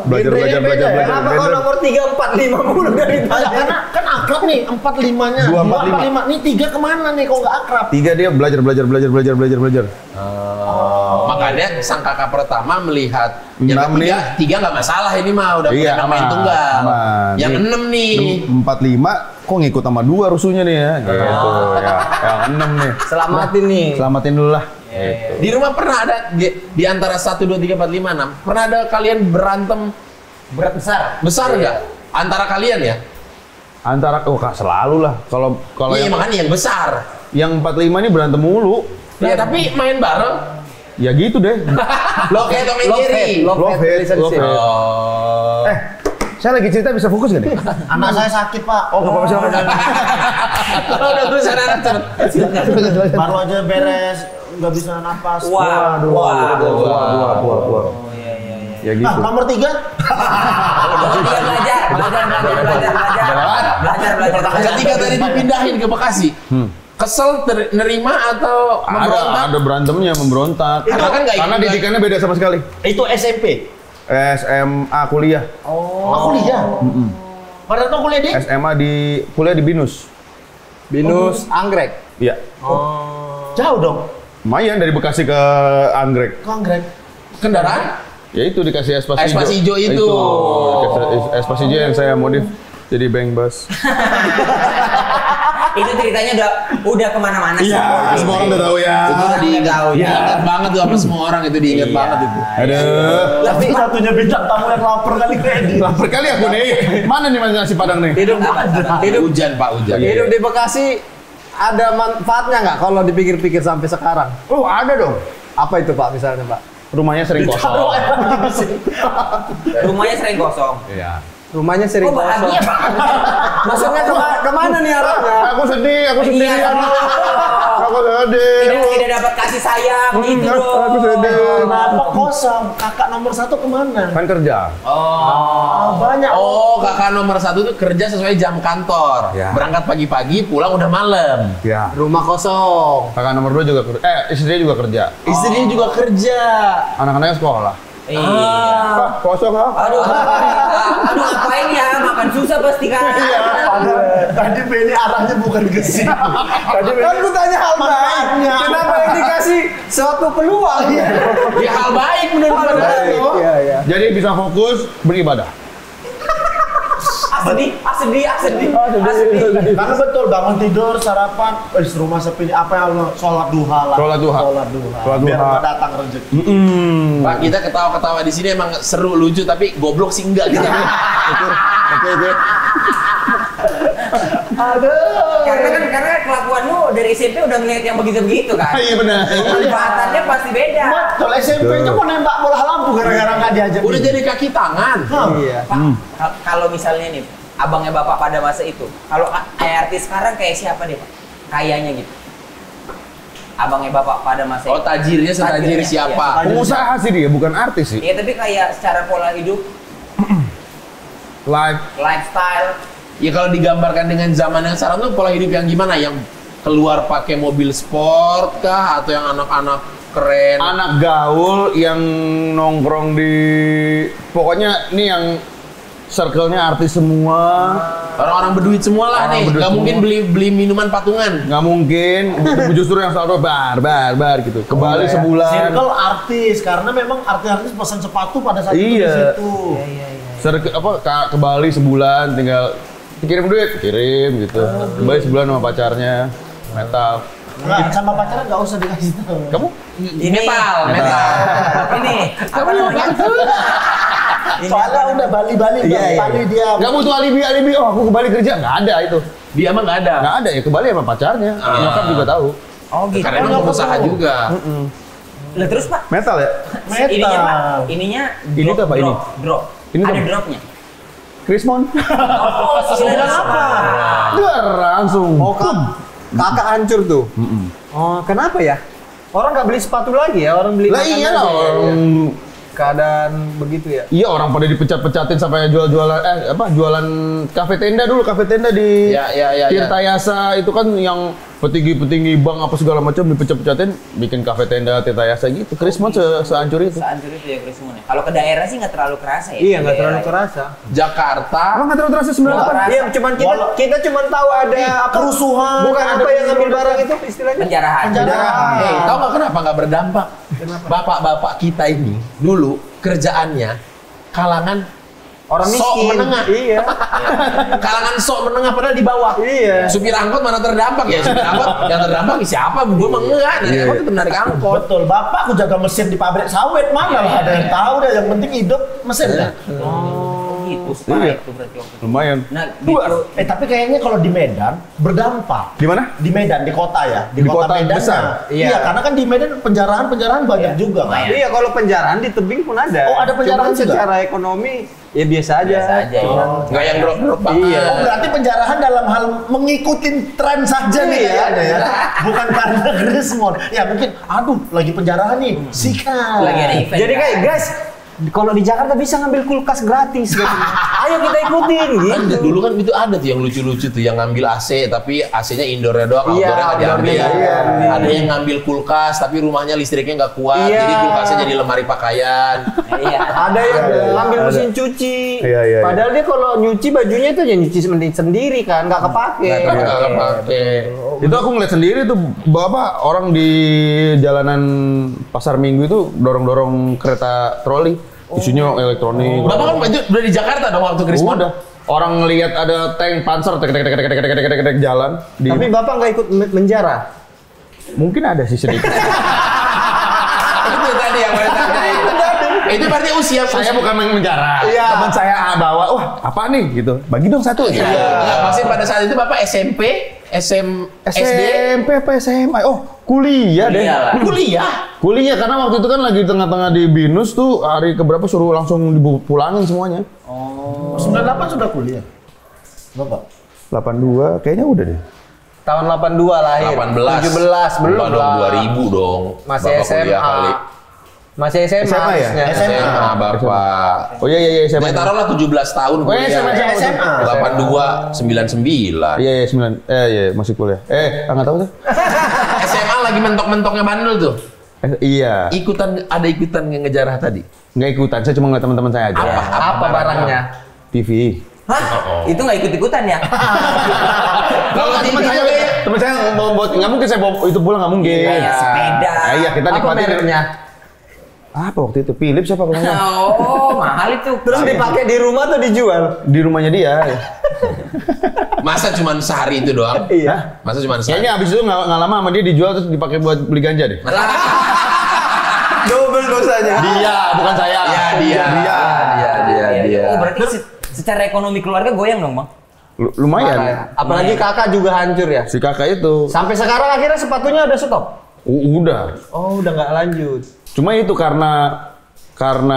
belajar. Kenapa kok nomor 3, 4, 5 mulu dari tadi? karena kan akrab nih 45-nya. 245. Nih 3 kemana nih kok nggak akrab? 3 dia belajar. Makanya Makanya sang kakak pertama melihat yang 6 nih. tiga nggak masalah ini mah udah Iya, main aman, tunggal. aman. Yang Nih, 6 nih. 4-5 kok ngikut sama 2 rusuhnya nih ya. Gitu ya. Yang 6 nih. Selamatin nih. Selamatin dulu lah. Di rumah pernah ada di antara 1, 2, 3, 4, 5, 6 pernah ada kalian berantem Berat besar. besar nggak? Antara kalian ya? Antara Kak selalu lah. Kalau Iya yang makanya yang besar. yang 4-5 ini berantem mulu. Ya tapi main bareng. Ya gitu deh. Lo kayak Tom and Jerry. Love hate. Oh. Saya lagi cerita bisa fokus gak nih? Anak saya sakit, Pak. Oh, nggak apa-apa silakan. Kalau udah berusaha anak cepet. Baru aja beres, nggak bisa napas. Waduh. Ya gitu. Nah, nomor 3. Dia belajar. Ketika tadi dipindahin ke Bekasi, kesel nerima atau memberontak? Ada berantemnya, memberontak. Karena didikannya beda sama sekali. Itu SMP. SMA kuliah. Aku lihat. Padahal tuh kuliah di? SMA kuliah di Binus. Binus Anggrek. Iya. Jauh dong. Lumayan dari Bekasi ke Anggrek. Kongrek. Kendaraan? Ya itu dikasih espas hijau. Espas hijau itu. Dikasih espas hijau yang saya modif jadi bank bus. Itu ceritanya udah kemana-mana. Iya, semua orang udah tahu ya. Itu diingat banget tuh sama semua orang itu diingat banget itu. Aduh. Tapi satunya bintang tamu yang lapar kali kredit. Lapar kali aku nih. Mana nih nasi Padang nih? Hidup Hujan Pak, hujan. hidup di Bekasi ada manfaatnya nggak kalau dipikir-pikir sampai sekarang? Oh, ada dong. Apa itu Pak misalnya Pak? Rumahnya sering kosong. Rumahnya sering kosong. Iya. Rumahnya sering Oh, bahagia, Pak. Maksudnya kemana nih arahnya? Aku sedih. Iya, Aku sedih. Tidak dapat kasih sayang gitu dong. Aku sedih. Kenapa kosong? Kakak nomor 1 kemana? Kan kerja. Banyak. Oh, kakak nomor 1 tuh kerja sesuai jam kantor. Ya. Berangkat pagi-pagi, pulang udah malam. Ya. Rumah kosong. Kakak nomor 2 juga kerja. Istrinya juga kerja. Istrinya juga kerja. Anak-anaknya sekolah. Iya. Pak, kosong ha? Aduh, ngapain ya? Makan susah pasti kan. Tadi Benny arahnya bukan ke sini. Tadi Kan gue tanya hal baik. Kenapa yang dikasih suatu peluang? Ya hal baik menurut mereka. Iya. Jadi bisa fokus beribadah. Sedih. Karena betul bangun tidur, sarapan, rumah sepi, apa yang lo sholat duha lah. Sholat duha. Biar nggak datang rezeki. Pak, kita ketawa-ketawa di sini emang seru, lucu, tapi goblok sih enggak kita. Oke. Karena kelakuanmu dari SMP udah ngeliat yang begitu-begitu kan. Iya benar. Manfaatnya pasti beda. Betul, SMP-nya mau nembak bola lampu gara-gara nggak diajak. Udah jadi kaki tangan. Iya. Pak, kalau misalnya nih, abangnya bapak pada masa itu, kalau kayak artis sekarang kayak siapa deh Pak? Kayaknya gitu. Abangnya bapak pada masa Oh, itu. tajirnya setajir Tajirnya, siapa? iya. Pengusaha sih dia, bukan artis sih. Iya, tapi kayak secara pola hidup, Live. lifestyle. Ya kalau digambarkan dengan zaman yang sekarang tuh pola hidup yang gimana? Yang keluar pakai mobil sport kah? Atau yang anak-anak keren? Anak gaul yang nongkrong di... Pokoknya nih yang circle-nya artis semua. Orang-orang berduit semua lah Orang nih. berduit Gak mungkin semua. beli minuman patungan. Nggak mungkin. Justru yang selalu bar gitu. Ke Bali sebulan. Circle artis, karena memang artis-artis pesan sepatu pada saat itu di Iya. situ. Ke Bali sebulan tinggal kirim duit, kirim gitu. Ke Bali sebulan sama pacarnya. Metal. Nggak, sama pacaran nggak usah dikasih tahu. Kamu? Metal. Ini apa namanya? Soalnya udah Bali-Bali, Bali dia. Nggak butuh alibi. Oh, aku ke Bali kerja. Nggak ada itu. Dia mah nggak ada. Nggak ada ya, ke Bali sama pacarnya. Nyokap juga tahu. Oh gitu. Karena emang pengusaha juga. Lah terus Pak, Metal ya? ininya Pak, ininya Ini tuh apa ini? Drop. Ini Ada tuh apa? dropnya. Krismon. Oh, sisiran apa? Dar langsung. Oh, kakak hancur tuh. Oh, kenapa ya? Orang nggak beli sepatu lagi ya, orang beli Lah makanan iya aja lah ya. orang. Keadaan begitu ya. Iya orang pada dipecat-pecatin sampai jualan jualan kafe tenda dulu, kafe tenda di Ya. Tirta Yasa itu kan yang petinggi bank apa segala macam dipecah-pecatin, bikin kafe tenda Tirta Yasa gitu. Krismon sehancur itu. Sehancur itu ya Krismon. Kalau ke daerah sih nggak terlalu kerasa ya. Iya, nggak terlalu Daerah. kerasa. Jakarta. Nggak terlalu terasa 98. Iya, cuman kita cuman tahu ada kerusuhan. Bukan ada apa yang ngambil barang itu istilahnya. Penjarahan. Tahu nggak kenapa nggak berdampak? Bapak-bapak kita ini dulu kerjaannya kalangan Orang sok miskin. menengah. Iya. Kalangan sok menengah padahal di bawah. Iya. Supir angkot mana terdampak ya? Supir angkot yang terdampak siapa? Gue mah enggak. Dari angkot itu menarik angkot. Betul, bapak aku jaga mesin di pabrik sawit mana lah ada yang tahu deh. Yang penting hidup mesin dah. Gitu, separah itu berarti waktu itu. Lumayan. Nah, gitu. Tapi kayaknya kalau di Medan berdampak. Di mana? Di Medan, di kota ya. Di kota Medan. besar? Iya, karena kan di Medan penjarahan banyak juga kan. Iya, kalau penjarahan di tebing pun ada. Oh, ada penjarahan Cuman juga? secara ekonomi ya biasa aja. Biasa aja ya. Nggak yang drop-drop banget. Iya. Oh, berarti penjarahan dalam hal mengikuti tren saja nih Iya. kayaknya ya. Bukan karena Krismon. Ya mungkin, aduh lagi penjarahan nih, sikat. Lagi ada event. Jadi kayak guys, kalau di Jakarta bisa ngambil kulkas gratis gitu. Ayo kita ikutin Kan gitu. dulu kan itu ada tuh yang lucu-lucu tuh yang ngambil AC tapi AC-nya indoornya doang, Iya, outdoornya nggak diambil. outdoornya iya. Ada yang ngambil kulkas tapi rumahnya listriknya nggak kuat, Iya. jadi kulkasnya jadi lemari pakaian. Iya. Ada yang ngambil mesin cuci. Iya, iya, Padahal dia kalau nyuci bajunya itu ya nyuci sendiri kan, nggak kepake. Nggak kepake. Itu aku ngeliat sendiri tuh bapak orang di jalanan Pasar Minggu itu dorong-dorong kereta troli. Isinya elektronik. Bapak kan itu udah di Jakarta dong waktu Krismon. Udah. Orang ngelihat ada tank panser tek jalan di Tapi Bapak nggak ikut menjara? mungkin ada sih sedikit. Itu tadi yang mana tadi. Itu berarti usia Saya bukan menjara. Iya. Teman saya bawa, wah apa nih gitu. Bagi dong satu. Gitu. Iya. Masih pada saat itu Bapak SMP, SD, SMP apa SMA? Oh, kuliah deh. Kuliah lah. kuliah. Kuliah karena waktu itu kan lagi tengah-tengah di BINUS tuh hari keberapa suruh langsung dipulangin semuanya. 98 sudah kuliah. Bapak. 82 kayaknya udah deh. Tahun 82 lahir. 18. 17 belum Enggak dong, lah. 2000 dong. Masih Bapak kuliah SMA. kali. Masih SMA, SMA ya? harusnya. SMA Bapak. Oh iya SMA. Ya taruhlah 17 tahun Oh, iya, kuliah. SMA. 82, 99. Iya 9. Iya masih kuliah. Enggak tahu tuh. SMA lagi mentok-mentoknya bandel tuh. Iya. Ada ikutan yang ngejarah tadi. Nggak ikutan, saya cuma ngeliat teman-teman saya aja. Apa barangnya? TV. Hah? Itu nggak ikut-ikutan ya? Kalau teman TV saya mau buat nggak mungkin saya bawa itu pulang nggak mungkin. Kayak sepeda. Iya kita Apa nikmatin. mereknya? Apa waktu itu? Philips apa kalau nggak? Oh, mahal itu. Terus dipakai di rumah atau dijual? Di rumahnya dia. masa cuma sehari itu doang? Iya. Masa cuma sehari? Kayaknya abis itu nggak lama sama dia dijual terus dipakai buat beli ganja deh. Double dosanya. Dia, bukan saya. Iya, dia. Dia. Oh, berarti secara ekonomi keluarga goyang dong, Bang? Lumayan. Apalagi kakak juga hancur ya. Si kakak itu Sampai sekarang akhirnya sepatunya udah stop. udah. Oh, udah nggak lanjut. Cuma itu karena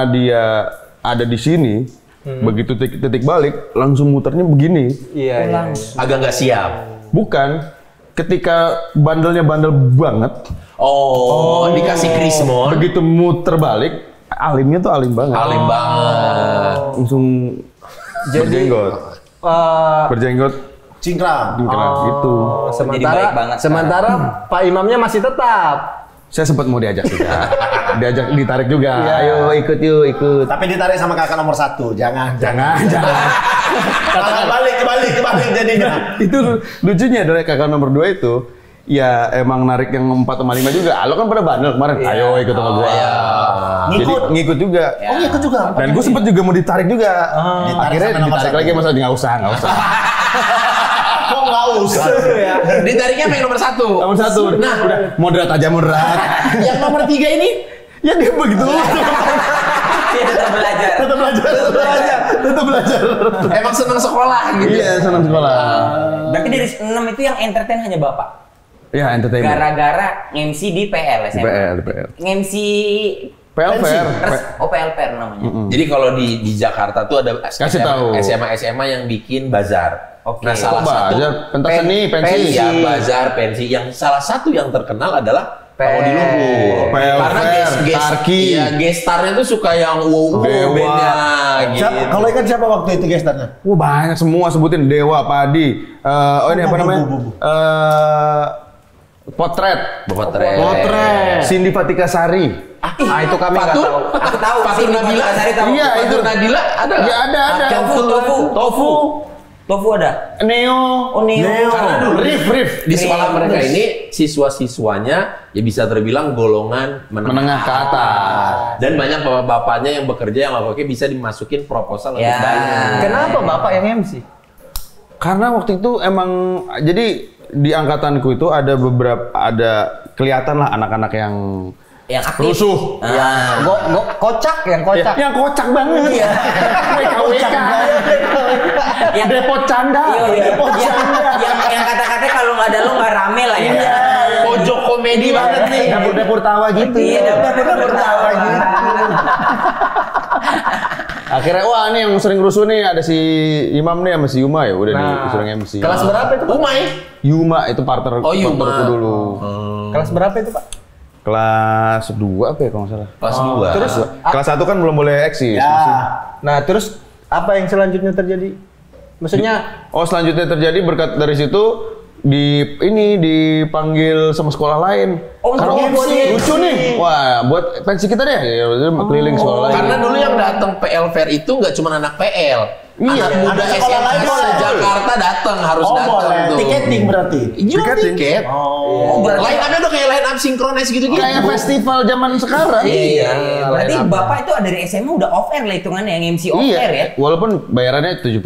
dia ada di sini, begitu titik balik langsung muternya begini. Iya. Agak nggak siap. Bukan. Ketika bandelnya bandel banget, Oh, dikasih Krismon. begitu muter balik, alimnya tuh alim banget. Alim banget. Langsung berjenggot. Berjenggot Cingkrang. gitu. Jadi baik banget Sementara Pak Imamnya masih tetap. Saya sempat mau diajak juga. Ditarik juga. Iya. Ayo ikut yuk, ikut. Tapi ditarik sama kakak nomor 1. Jangan. Jangan. Kebalik jadinya. Itu lucunya adalah kakak nomor 2 itu ya emang narik yang 4 sama 5 juga. Lo kan pada bandel kemarin. Ayo ikut sama gua. Jadi ngikut juga. Oh, ikut juga. Dan gue sempet juga mau ditarik juga. Akhirnya sampai nomor ditarik 1. lagi masa nggak usah. Kok nggak usah? Ditariknya yang nomor 1. Nomor 1. Nah, udah moderat aja moderat. Yang nomor 3 ini Ya dia begitu. Dia tetap belajar. Tetap belajar. emang senang sekolah gitu. Iya, senang sekolah. Berarti dari 6 itu yang entertain hanya Bapak? Ya, entertainment. Gara-gara MC di PL SMA? di PL. MC... PL fair. Oh, PL Fair namanya. Jadi kalau di Jakarta tuh ada Kasih tahu. SMA yang bikin bazar. Oke. Nah, salah Kok satu bazar? Pentas seni, pensi. Ya, bazar, pensi. Yang salah satu yang terkenal adalah Pak Odi Luhur. PL Karena Fair, guest Tarki. ya, gestarnya tuh suka yang wow Dewa. bandnya gitu. Kalau ikan siapa waktu itu gestarnya? Wah banyak semua sebutin Dewa, Padi. Oh ini apa namanya? Potret. Cindy Fatika Sari. Itu kami nggak Fatur? tahu. Aku tahu. Fatur Cindy Nabila? Fatika Sari tahu. Iya, itu. Fatur Nabila ada nggak? Ya ada. Tofu ada. Neo. Oh, Neo. Karena dulu Rif. di sekolah mereka ini siswa-siswanya ya bisa terbilang golongan Menengah ke atas. Dan banyak bapak-bapaknya yang bekerja yang bapaknya bisa dimasukin proposal lebih Ya. banyak. Kenapa Bapak yang MC? Karena waktu itu emang jadi di angkatanku itu ada kelihatan lah anak-anak yang Yang aktif. rusuh. Kocak, yang kocak. Yang kocak banget. Iya. WKWK. Yang Depot canda. Iya. Yang kata-kata kalau nggak ada lo nggak rame lah ya. Pojok komedi banget nih. Dapur-dapur tawa gitu. Iya, dapur tawa gitu. Akhirnya wah ini yang sering rusuh nih ada si Imam nih sama si Yuma ya udah disuruh MC. Kelas berapa itu? Umay. Yuma itu partnerku dulu. Kelas berapa itu Pak? Kelas 2 apa ya kalau nggak salah. Kelas 2. Terus kelas 1 kan belum boleh eksis. Nah terus apa yang selanjutnya terjadi? Maksudnya Oh selanjutnya terjadi berkat dari situ dipanggil sama sekolah lain. Oh, Karena untuk MC. lucu nih. Wah, buat pensi kita deh. Ya, keliling sekolah lain. Karena dulu yang datang PL Fair itu nggak cuma anak PL. Iya, Anak muda ada sekolah lain SMA boleh. Jakarta datang harus datang tuh. Tiketing berarti. Jual Tiketing. tiket. Line up-nya udah kayak line up sinkronis gitu-gitu. Kayak festival zaman sekarang. Iya. Berarti line up. Bapak itu dari SMA udah off air lah hitungannya yang MC off air ya. Walaupun bayarannya 75.000.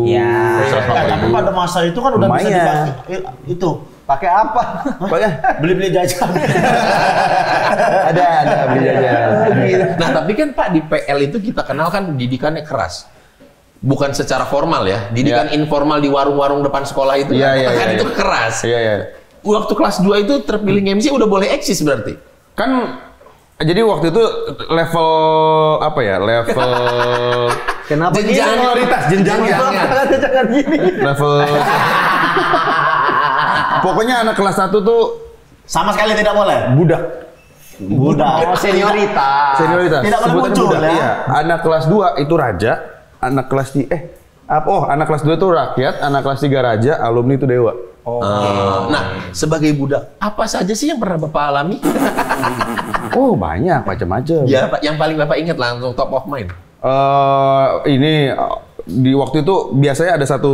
Iya. Tapi pada masa itu kan udah bisa Lumayan. dipakai itu. pakai apa? Beli-beli jajan. ada beli jajan. Nah, tapi kan Pak di PL itu kita kenal kan didikannya keras. Bukan secara formal ya, didikan informal di warung-warung depan sekolah itu kan itu keras. Iya, iya. Waktu kelas 2 itu terpilih MC udah boleh eksis berarti. Kan jadi waktu itu level apa ya? Level Kenapa gini? Jenjangnya. Jangan gini. level pokoknya anak kelas 1 tuh Sama sekali tidak boleh. budak. Budak. Senioritas. Senioritas. Tidak boleh Sebutannya muncul, budak. ya? Iya. Anak kelas 2 itu raja, anak kelas anak kelas 2 itu rakyat, anak kelas 3 raja, alumni itu dewa. Nah, sebagai budak, apa saja sih yang pernah Bapak alami? Oh, banyak macam-macam. Ya, Pak, yang paling Bapak ingat langsung top of mind. Ini di waktu itu biasanya ada satu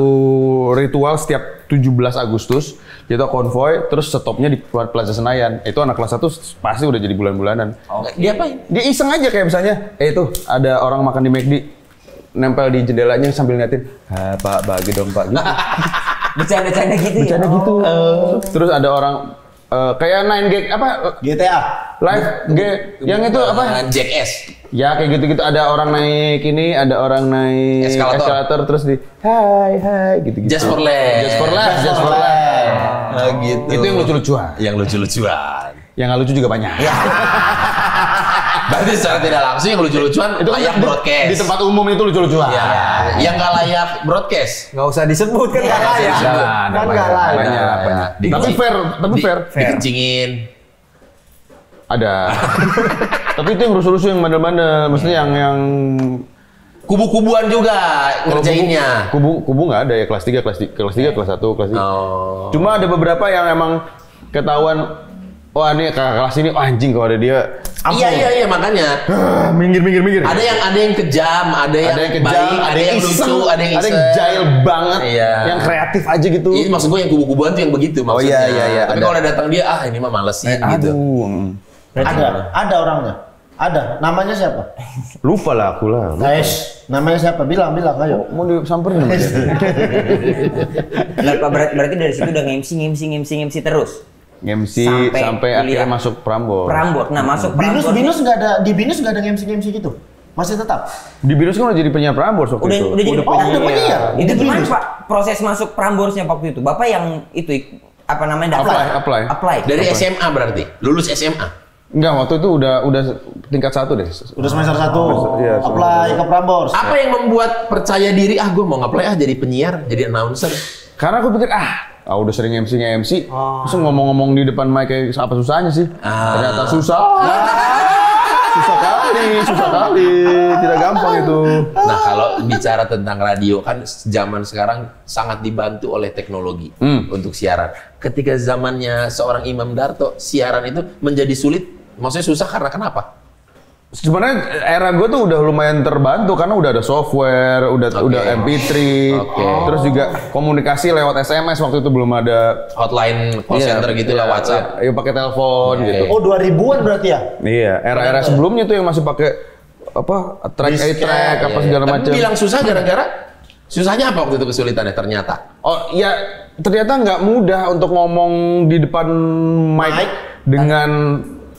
ritual setiap 17 Agustus kita konvoy terus stopnya di Plaza Senayan. Itu anak kelas 1 pasti udah jadi bulan-bulanan. Dia apain? Dia iseng aja kayak misalnya, itu ada orang makan di McD nempel di jendelanya sambil ngeliatin, Pak bagi dong Pak gitu. Bercanda-canda gitu ya? Bercanda gitu. Terus ada orang kayak 9gag apa GTA. live yang itu apa? Jackass. Ya kayak gitu-gitu ada orang naik ini, ada orang naik eskalator terus di hai gitu-gitu. Just for laugh. Just for laugh, just for laugh. Gitu. Itu yang lucu-lucuan. Yang lucu-lucuan. Yang nggak lucu juga banyak. Berarti secara tidak langsung yang lucu-lucuan itu layak broadcast. Di tempat umum itu lucu-lucuan. Ya, yang nggak layak broadcast. Nggak usah disebut kan nggak layak. Kan nggak layak. Banyak. Tapi fair. Dikencingin. Ada. Tapi itu yang rusuh-rusuh yang bandel-bandel. Maksudnya yang Kubu-kubuan juga ngerjainnya. kubu nggak ada ya kelas 3, kelas 1, kelas 3. Oh. Cuma ada beberapa yang emang ketahuan, wah ini kakak kelas ini, oh, anjing kalau ada dia. Iya makanya. Minggir. Ada yang kejam, ada yang baik, ada yang lucu, ada yang ada yang jahil banget, Iya. yang kreatif aja gitu. Ini maksud gue yang kubu-kubuan tuh yang begitu maksudnya. iya, Tapi ada. kalau datang dia, ini mah malesin gitu. Ada orangnya. Ada. Namanya siapa? Lupa lah aku lah. Guys, namanya siapa? Bilang, ayo. Mau disamperin nggak? Nah, Pak, berarti dari situ udah MC terus. MC Sampai sampai kuliah. akhirnya masuk Prambors. Nah, masuk Prambors. Binus nggak ada, di Binus nggak ada MC gitu. Masih tetap. Di Binus kan udah jadi penyiar Prambors waktu itu. Udah jadi udah penyiar. Itu Di gimana Binus. Pak proses masuk Pramborsnya waktu itu? Bapak yang itu apa namanya daftar? Apply. Dari SMA berarti, lulus SMA. Enggak, waktu itu udah tingkat 1 deh. Udah semester 1. Iya, Apply ke Prambors. Apa yang membuat percaya diri, gue mau nge-apply jadi penyiar, jadi announcer. Karena aku pikir udah sering MC, terus ngomong-ngomong di depan mic kayak apa susahnya sih? Ternyata susah. Susah susah kali, tidak gampang itu. Nah, kalau bicara tentang radio kan zaman sekarang sangat dibantu oleh teknologi untuk siaran. Ketika zamannya seorang Imam Darto, siaran itu menjadi sulit, maksudnya susah karena kenapa? Sebenarnya era gue tuh udah lumayan terbantu karena udah ada software, udah MP3, terus juga komunikasi lewat SMS waktu itu belum ada Hotline call center gitu lah, WhatsApp. Iya, pakai telepon gitu. Oh 2000-an berarti ya? Iya, era-era sebelumnya tuh yang masih pakai apa track A-track apa segala Tapi macam. bilang susah gara-gara susahnya apa waktu itu kesulitannya ternyata? Oh ya ternyata nggak mudah untuk ngomong di depan mic dengan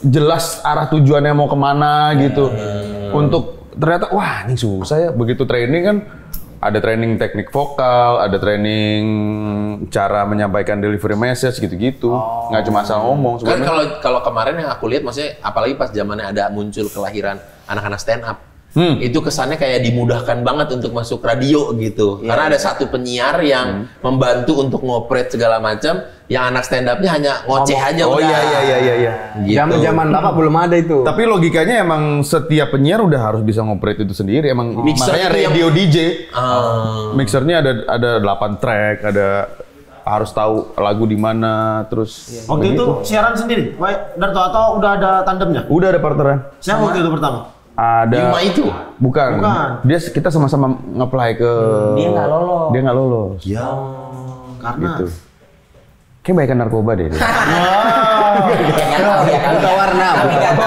jelas arah tujuannya mau kemana gitu. Untuk ternyata wah ini susah ya. Begitu training kan ada training teknik vokal, ada training cara menyampaikan delivery message gitu-gitu. Nggak cuma asal ngomong. Kan kalau kemarin yang aku lihat, maksudnya apalagi pas zamannya ada muncul kelahiran anak-anak stand up. Itu kesannya kayak dimudahkan banget untuk masuk radio gitu. Karena ada satu penyiar yang membantu untuk ngoperate segala macam, yang anak stand up-nya hanya ngoceh aja Oh udah. iya. Gitu. Zaman Bapak belum ada itu. Tapi logikanya emang setiap penyiar udah harus bisa ngoperate itu sendiri. Emang Mixer makanya itu yang- radio DJ. Mixernya ada 8 track, ada harus tahu lagu di mana, terus Waktu itu siaran sendiri, Darto, atau udah ada tandemnya? udah ada partneran. Siapa waktu itu pertama? Ada Yuma itu? Bukan. Kita sama-sama nge-apply ke Dia nggak lolos. Dia nggak lolos. Ya, karena Gitu. Kayak banyak narkoba deh. dia. Buta warna.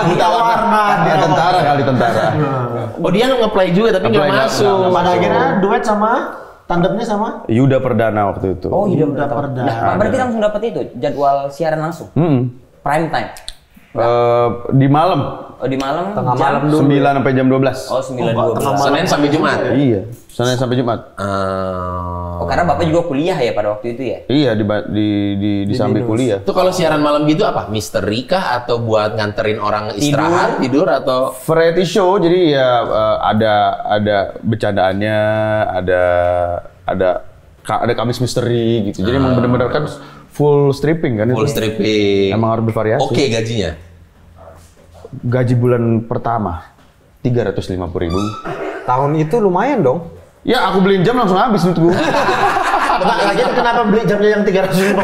buta warna. Dia tentara kali tentara. Oh dia nge-play juga tapi nggak Nge-play, masuk. Pada akhirnya duet sama tandemnya sama Yuda Perdana waktu itu. Oh, hidup Udah Perdana. Nah, berarti langsung dapat itu jadwal siaran langsung. Prime time. Di malam. Oh, di malam Tengah jam malam dulu. 9 sampai jam 12. Oh, 9.12. Senin sampai Jumat. Iya, Senin sampai Jumat. Oh, karena Bapak juga kuliah ya pada waktu itu ya? Iya di sambil kuliah. Itu kalau siaran malam gitu apa? Misteri kah atau buat nganterin orang istirahat, tidur atau Variety show jadi ya ada bercandaannya, ada Kamis misteri gitu. Jadi emang bener-bener kan full stripping kan full itu. stripping? Emang harus bervariasi. Oke gajinya? Gaji bulan pertama 350.000. Tahun itu lumayan dong. Ya aku beliin jam langsung habis duit gua. Bentar, lagi kenapa beli jamnya yang 350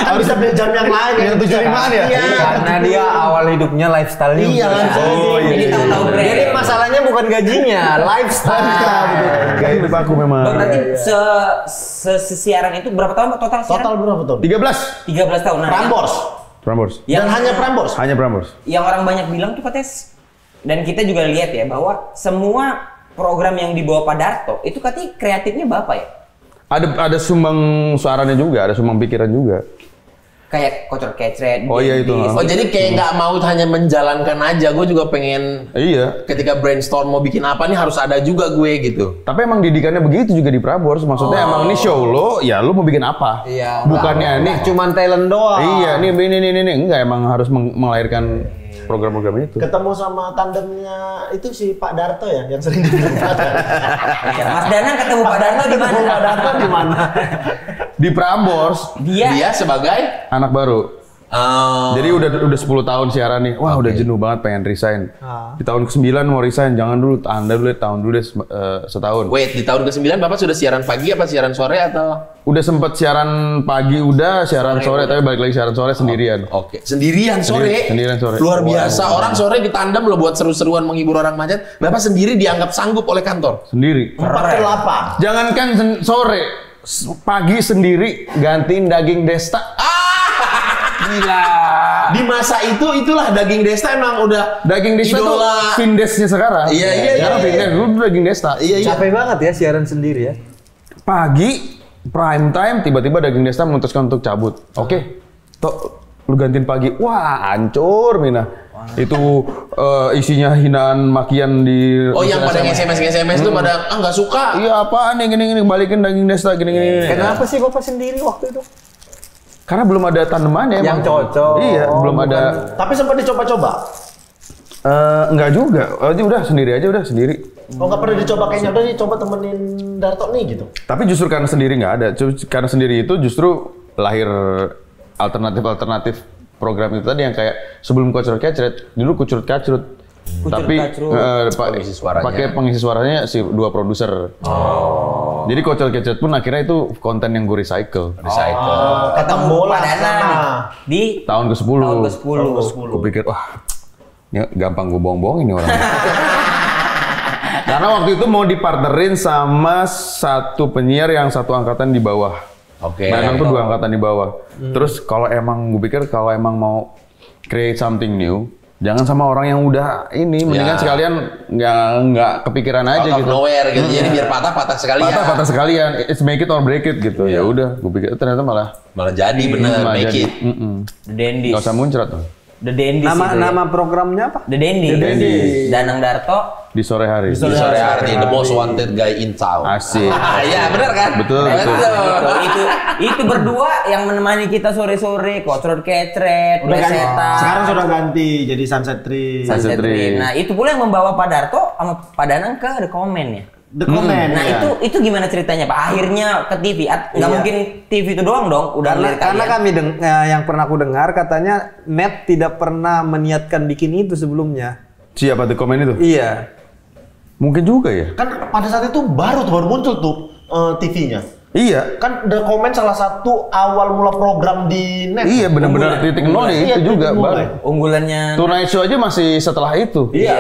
kan bisa beli jam yang lain Yang 75-an ya? Iya. Karena dia awal hidupnya lifestyle-nya. Iya, Oh, iya. Jadi tahu-tahu brand. Jadi masalahnya bukan gajinya, lifestyle. Gaji hidup aku memang. Bang, berarti siaran itu berapa tahun Pak, total siaran? Total berapa tahun? 13. 13 tahun. Nah, Prambors. Prambors. Dan hanya Prambors. Hanya Prambors. yang orang banyak bilang tuh katanya, dan kita juga lihat ya bahwa semua program yang dibawa Pak Darto itu katanya kreatifnya Bapak ya? Ada sumbang suaranya juga, ada sumbang pikiran juga. Kayak kocor kecret. Oh iya, itu. Oh jadi kayak nggak mau hanya menjalankan aja, gue juga pengen Iya. ketika brainstorm mau bikin apa nih harus ada juga gue gitu. Tapi emang didikannya begitu juga di Prambors. Maksudnya emang ini show lo, ya lo mau bikin apa? Iya. Bukannya nih. Cuman talent doang. Iya, ini enggak emang harus melahirkan program-program itu. Ketemu sama tandemnya itu si Pak Darto ya yang sering dibilang. Mas Danang ketemu Pak Darto di mana? Pak Darto di mana? Di Prambors, Dia sebagai anak baru. Jadi udah 10 tahun siaran nih. Wah, udah jenuh banget pengen resign. Di tahun ke-9 mau resign, jangan dulu, tahan dulu deh setahun. wait di tahun ke-9 Bapak sudah siaran pagi apa siaran sore atau? Udah sempet siaran pagi siaran sore tapi balik lagi siaran sore sendirian. Oke, sendirian sore. Sendirian sore. Luar biasa. Orang sore ditandem loh buat seru-seruan menghibur orang macet. Bapak sendiri dianggap sanggup oleh kantor. Sendiri. 48. Jangankan sore, pagi sendiri gantiin daging Desta. Gila. Di masa itu itulah daging Desta emang udah Daging Desta tuh idola. Vindesnya sekarang. Iya, iya, Sekarang iya, Vindes, dulu daging Desta. Iya iya. Capek banget ya siaran sendiri ya. Pagi, prime time, tiba-tiba daging Desta memutuskan untuk cabut. Oke, toh lu gantiin pagi. Wah, hancur Mina. Itu isinya hinaan makian di. Oh yang pada SMS tuh pada nggak suka. Iya apaan nih gini balikin daging Desta gini. Kenapa sih Bapak sendiri waktu itu? Karena belum ada tandemannya Yang emang. cocok. Iya, belum bukan. ada. Tapi sempat dicoba-coba. Enggak juga. Oh, udah sendiri aja udah sendiri. Oh nggak pernah dicoba kayaknya udah nih coba temenin Darto nih gitu. Tapi justru karena sendiri nggak ada. Karena sendiri itu justru lahir alternatif program itu tadi yang kayak sebelum Kocrot Kecret, dulu Kucrut Kacrut. Tapi Pengisi suaranya. pakai pengisi suaranya si 2 produser. Jadi Kocel Kecet pun akhirnya itu konten yang gue recycle. Ketemu Pak Danang di Tahun ke-10. tahun ke-10. Gue pikir, wah, ini gampang gue bohong-bohongin nih orang. Karena waktu itu mau dipartnerin sama satu penyiar yang satu angkatan di bawah. Oke. Danang tuh 2 angkatan di bawah. Terus kalau emang gue pikir kalau emang mau create something new, jangan sama orang yang udah ini, mendingan sekalian nggak kepikiran aja Out of gitu. nowhere gitu. Jadi biar patah-patah sekalian. Patah sekalian, it's make it or break it gitu. Ya udah, gue pikir ternyata malah Jadi bener, make jadi. it. The Dandies. Nggak usah muncrat tuh. The Dandies itu ya. Nama programnya apa? The Dandies. Danang Darto. Di sore hari. Di sore hari, the most wanted guy in town. Asik. Iya, bener kan? Betul. Itu berdua yang menemani kita sore-sore, Kocrot Kecret, Besetan. Sekarang sudah ganti jadi Sunset Tree. Sunset Tree. Tree. Nah, itu pula yang membawa Pak Darto sama Pak Danang ke The Comment ya. The Comment. Nah, ya. itu gimana ceritanya Pak? Akhirnya ke TV. Nggak Iya. mungkin TV itu doang dong. Udah lihat Karena kalian. kami yang pernah aku dengar katanya Net tidak pernah meniatkan bikin itu sebelumnya. Siapa tuh komen itu? Iya. Mungkin juga ya. Kan pada saat itu baru muncul tuh TV-nya. Iya. Kan The Comment salah satu awal mula program di net. Iya benar-benar titik nol nih Iya, itu juga titik nol, baru. ya. Unggulannya. Tonight Show aja masih setelah itu. Iya.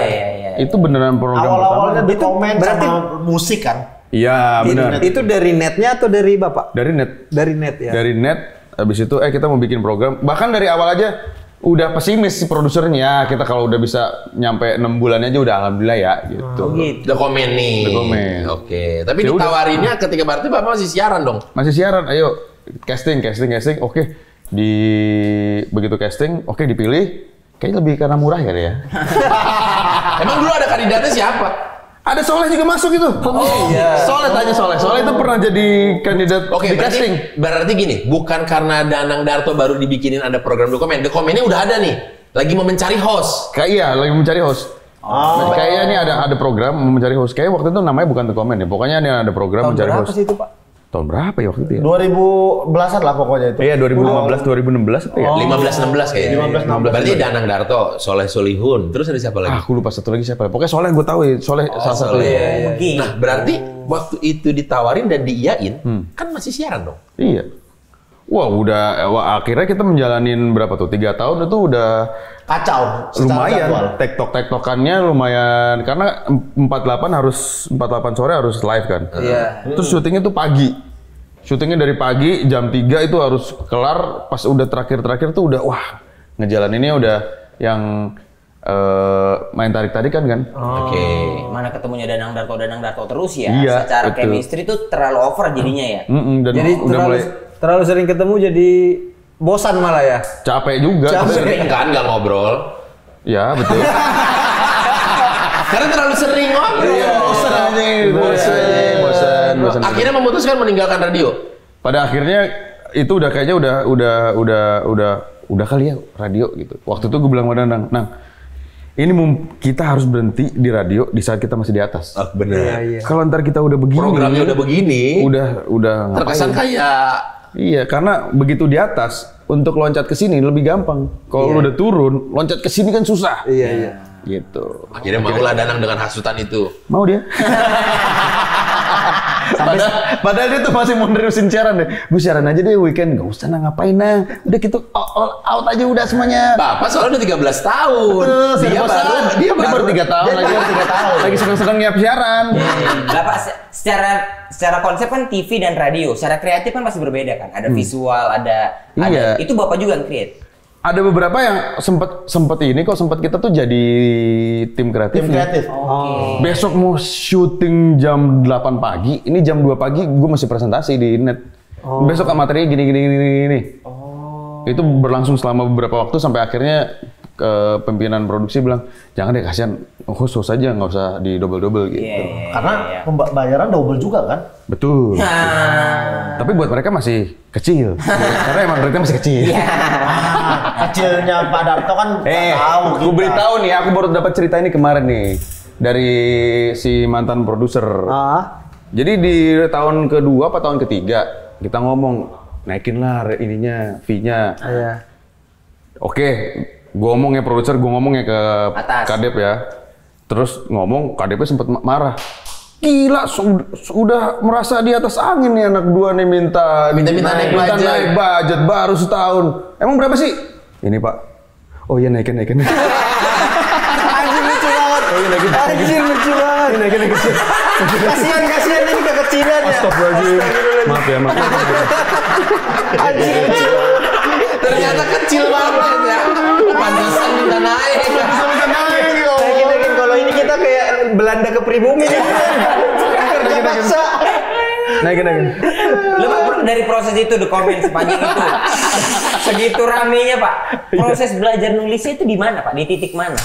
Itu beneran program Awal-awalnya pertama. The Comment berarti- sama musik kan. Iya benar. Itu dari netnya atau dari Bapak? Dari net. Dari net ya. Dari net. Habis itu kita mau bikin program. Bahkan dari awal aja udah pesimis si produsernya. Kita kalau udah bisa nyampe 6 bulannya aja udah alhamdulillah ya gitu. Gitu. The Comment nih. The Comment. Oke. Tapi Ya udah. ditawarinnya ketika berarti Bapak masih siaran dong? Masih siaran, ayo casting. Oke. Begitu casting, oke dipilih. Kayaknya lebih karena murah ya. Emang dulu ada kandidatnya siapa? Ada Soleh juga masuk itu. Oh iya. Soleh tanya Soleh. Soleh itu pernah jadi kandidat Oke, di casting. berarti gini, bukan karena Danang Darto baru dibikinin ada program The Comment. The Comment-nya udah ada nih. Lagi mau mencari host. Kayak iya, lagi mencari host. Kayaknya ini ada program mau mencari host. Kayak waktu itu namanya bukan The Comment ya. Pokoknya ini ada program mencari Berapa host. sih itu, Pak? Tahun berapa ya waktu itu ya? 2010-an lah pokoknya itu. Iya, 2015, 2016 apa ya? 15-16 kayaknya. 15-16. Berarti Danang Darto, Soleh Solihun, terus ada siapa lagi? Aku lupa satu lagi siapa. Pokoknya Soleh gue tahu ya. Soleh salah satu. Soleh. Mungkin. Nah, berarti waktu itu ditawarin dan diiyain, kan masih siaran dong? Iya. Wah, akhirnya kita menjalanin berapa tuh? 3 tahun itu udah Kacau. secara lumayan. jadwal. Tektokannya lumayan karena 48 sore harus live kan. Iya. Terus syutingnya tuh pagi. Syutingnya dari pagi jam 3 itu harus kelar. Pas udah terakhir tuh udah ngejalaninnya udah yang main tarik-tarikan kan. Oke. Mana ketemunya Danang Darto terus ya. Iya, Secara betul. chemistry tuh terlalu over jadinya ya. Dan Jadi udah mulai terlalu sering ketemu jadi bosan malah ya. capek juga. Sering kan nggak ngobrol? Ya betul. Karena terlalu sering ngobrol. Bosan aja gitu. Bosan. Akhirnya memutuskan meninggalkan radio. Pada akhirnya itu udah kayaknya udah kali ya radio gitu. Waktu itu gue bilang sama Danang, "Nang, ini kita harus berhenti di radio di saat kita masih di atas. Benar. Iya. Kalau ntar kita udah begini, Programnya udah begini. udah Terkesan ngapain? kayak Iya, karena begitu di atas untuk loncat ke sini lebih gampang. Kalau lu udah turun, loncat ke sini kan susah. Iya. Gitu. akhirnya maulah Danang dengan hasutan itu. Mau dia? Padahal dia tuh masih mau nerusin siaran deh. Gue siaran aja deh weekend, gak usah ngapain udah gitu all out aja udah semuanya. Bapak soalnya udah 13 tahun. Dia baru 3 tahun lagi. Lagi seneng-seneng nyiap siaran. Bapak secara konsep kan TV dan radio, secara kreatif kan pasti berbeda kan. Ada visual, ada Iya. itu Bapak juga yang create. Ada beberapa yang sempet kita tuh jadi tim kreatif. Tim kreatif. Besok mau syuting jam 8 pagi, ini jam 2 pagi gue masih presentasi di net. Besok materinya gini. Itu berlangsung selama beberapa waktu sampai akhirnya pimpinan produksi bilang, jangan deh kasihan, host aja nggak usah di double gitu. Karena pembayaran double juga kan. Betul. Tapi buat mereka masih kecil. Karena emang duitnya masih kecil. Kecilnya Pak Darto kan nggak tahu Gue beritahu nih, aku baru dapat cerita ini kemarin nih dari si mantan produser. Jadi di tahun kedua apa tahun ketiga kita ngomong naikin lah ininya, fee-nya. Iya. Oke, Gue ngomongnya produser, gue ngomongnya ke Atas. Kadep ya. Terus ngomong, Kadepnya sempat marah. Gila, sudah merasa di atas angin nih anak dua nih minta naik budget baru setahun. Emang berapa sih? Ini Pak. Oh iya naikin. Anjing lucu banget. Anjing lucu banget. Naikin. Kasihan ini kekecilan ya. Astagfirullahaladzim. Maaf ya, maaf. Anjing lucu banget. Ternyata kecil banget ya. Pantesan minta naik. Naikin kalau ini kita kayak Belanda ke pribumi nih. Kerja paksa. Naikin. Lu Pak, dari proses itu dokumen sepanjang itu segitu ramenya Pak, proses belajar nulisnya itu di mana Pak? Di titik mana?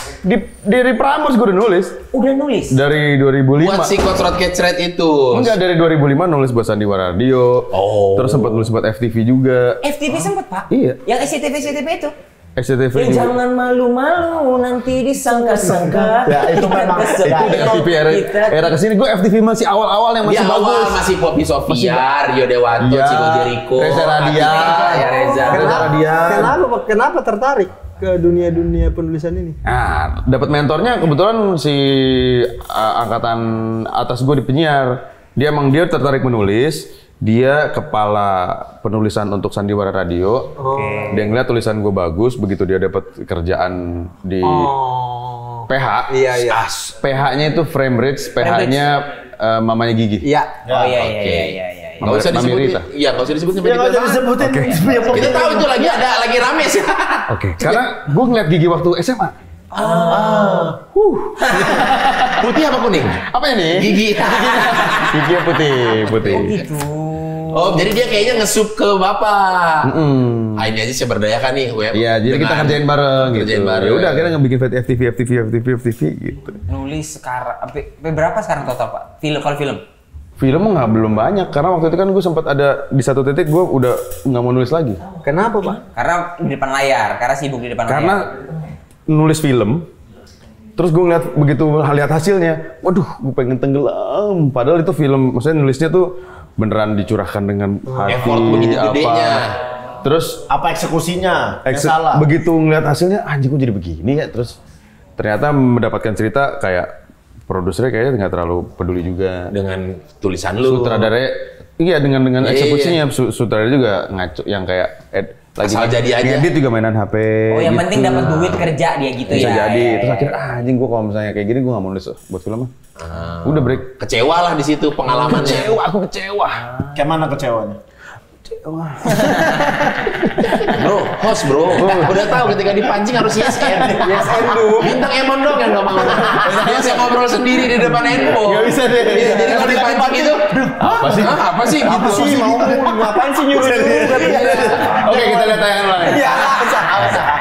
Dari Prambors gue udah nulis. Udah nulis? Dari 2005. Buat si Kotrot Kecret itu. Enggak, dari 2005 nulis buat Sandiwara Radio. Terus sempat nulis buat FTV juga. FTV sempet Pak? Iya. Yang SCTV itu? SCTV Ya juga. jangan malu-malu nanti disangka-sangka. Ya, itu memang Itu udah FTV era kesini. Gue FTV masih awal-awal yang masih Dia bagus. awal masih Poppy Sofia, Rio Dewanto, Iya. Chico Jericho, Reza Radian. Ya Reza. Kenapa tertarik ke dunia penulisan ini? Nah, dapat mentornya kebetulan si angkatan atas gue di penyiar. Dia tertarik menulis. Dia kepala penulisan untuk Sandiwara Radio. Dia ngeliat tulisan gue bagus, begitu dia dapat kerjaan di PH. Iya. PH-nya itu Framebridge, PH-nya mamanya Gigi. Iya. Oh iya. Nggak usah Mami disebutin. Rita. Iya, nggak usah disebutin. Ya nggak usah disebutin. Kita tahu itu lagi rame sih. Oke. Karena gue ngeliat Gigi waktu SMA. Putih apa kuning? Apa ini? Gigi. Giginya putih. Gitu. Oh, jadi dia kayaknya ngesup ke bapak. Ah, ini aja saya berdayakan nih. Iya, jadi kita kerjain bareng gitu. Kerjain bareng. Ya udah, kita ngebikin FTV gitu. Nulis sekarang, berapa sekarang total Pak? Kalau film? Film nggak belum banyak, karena waktu itu kan gue sempat ada di satu titik gue udah nggak mau nulis lagi. Kenapa Pak? Karena di depan layar, karena sibuk di depan Karena layar. nulis film, terus gue ngeliat begitu lihat hasilnya, waduh, gue pengen tenggelam. Padahal itu film, maksudnya nulisnya tuh beneran dicurahkan dengan hati, Effort begitu gedenya. Terus Apa eksekusinya? Yang salah. begitu ngeliat hasilnya, anjing gue jadi begini ya. Terus ternyata mendapatkan cerita kayak produsernya kayaknya nggak terlalu peduli juga. Dengan tulisan lu. Sutradaranya, iya dengan Iya, eksekusinya sutradara juga ngaco yang kayak lagi Asal jadi aja. ngedit juga mainan HP. Oh yang gitu. penting dapat duit kerja dia gitu Bisa ya. jadi. Ya, Terus ya, akhirnya ya. anjing gue kalau misalnya kayak gini gue nggak mau nulis buat film mah. Udah break. Kecewa lah di situ pengalamannya. Aku kecewa. Kayak mana kecewanya? Bro, host bro. Udah tahu ketika dipancing harus yes and. Yes and dulu. Bintang Emon dong yang nggak mau. Biasa ngobrol sendiri di depan handphone. Nggak bisa deh. Jadi kalau dipancing itu, apa sih? Apa sih gitu? Ngapain sih nyuruh? Oke, kita lihat tayangan lain. Iya,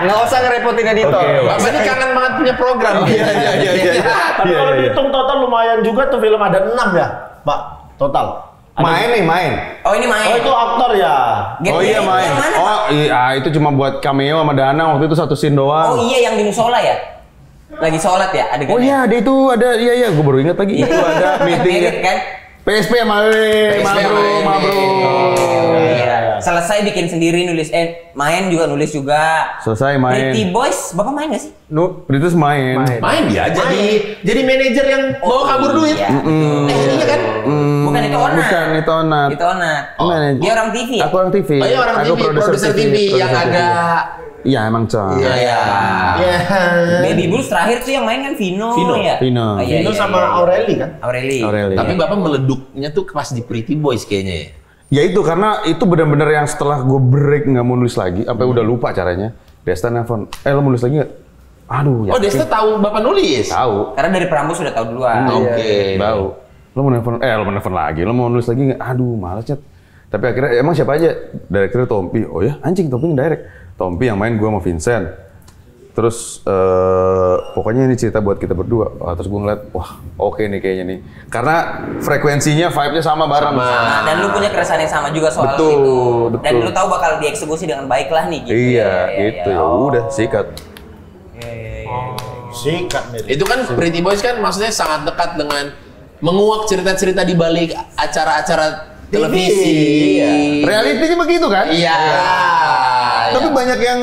nggak usah ngerepotin editor. Bapak ini kangen banget punya program. Iya. Tapi kalau dihitung total lumayan juga tuh film ada 6 ya, Pak? Total. Main. Oh ini main. Oh itu aktor ya? Oh iya main. Yang mana, Pak? Oh iya, itu cuma buat cameo sama Dana waktu itu satu scene doang. Oh iya yang di musola ya? Lagi sholat ya? Ada Oh iya, ada itu ada iya gue baru ingat lagi itu ada meetingnya. Merit kan? PSP sama bro. Iya. Selesai bikin sendiri nulis, main juga nulis juga. Selesai main. Pretty Boys, Bapak main gak sih? Ritus main. Main dia jadi manajer yang bawa kabur duit. Iya. Iya kan? Bukan itu Onat. Bukan itu Onat. Itu Onat. Manajer. Dia orang TV. Aku orang TV. Oh iya orang Aku TV, produser TV yang produser TV. agak Iya emang coy. Iya. Baby Blues terakhir tuh yang main kan Vino ya? Vino. Oh, iya, Itu iya, sama iya. Aureli kan? Aureli. Tapi Bapak meleduknya tuh pas di Pretty Boys kayaknya ya. Ya itu karena itu benar-benar yang setelah gue break nggak mau nulis lagi, sampai udah lupa caranya. Desta nelfon, lo mau nulis lagi nggak? Aduh, Oh, Desta tahu Bapak nulis? tahu. Karena dari Prambors sudah tahu duluan. Oke. Tahu. Lo mau nelfon lagi, lo mau nulis lagi nggak? Aduh, males Cet. Tapi akhirnya emang siapa aja? Direkturnya Tompi. Oh ya, anjing Tompi direct. Tompi yang main gue sama Vincent. Terus pokoknya ini cerita buat kita berdua. Terus gue ngeliat, wah oke nih kayaknya nih. Karena frekuensinya, vibe-nya sama bareng. Nah, dan lu punya keresahan yang sama juga soal Betul, itu. betul. Dan lu tahu bakal dieksekusi dengan baik lah nih gitu. Iya, ya, gitu ya. Oh. Udah, sikat. Sikat mirip. Itu kan Pretty Boys kan maksudnya sangat dekat dengan menguak cerita-cerita di balik acara-acara televisi. Realitinya begitu kan? Iya. Tapi banyak yang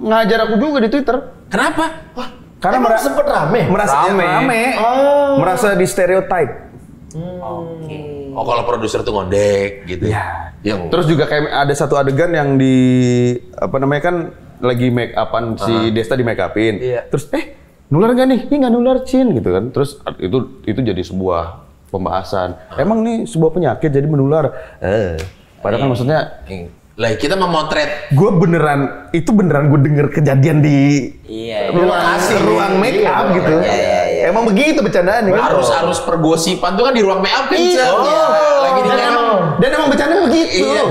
ngajar aku juga di Twitter. Kenapa? Karena sempet rame. Merasa di stereotype. Oh, kalau produser tuh ngondek gitu. Ya. Yang Terus juga kayak ada satu adegan yang di apa namanya kan lagi make upan si Desta di make upin. Iya. Terus nular gak nih? Nggak nular Cin gitu kan. Terus itu jadi sebuah pembahasan. Emang nih sebuah penyakit jadi menular. Padahal kan maksudnya lah kita memotret gue beneran gue denger kejadian di ruang make up gitu. Emang begitu bercandaannya. harus pergosipan tuh kan di ruang make up kan. Lagi di make up. Dan emang bercanda begitu. Iya,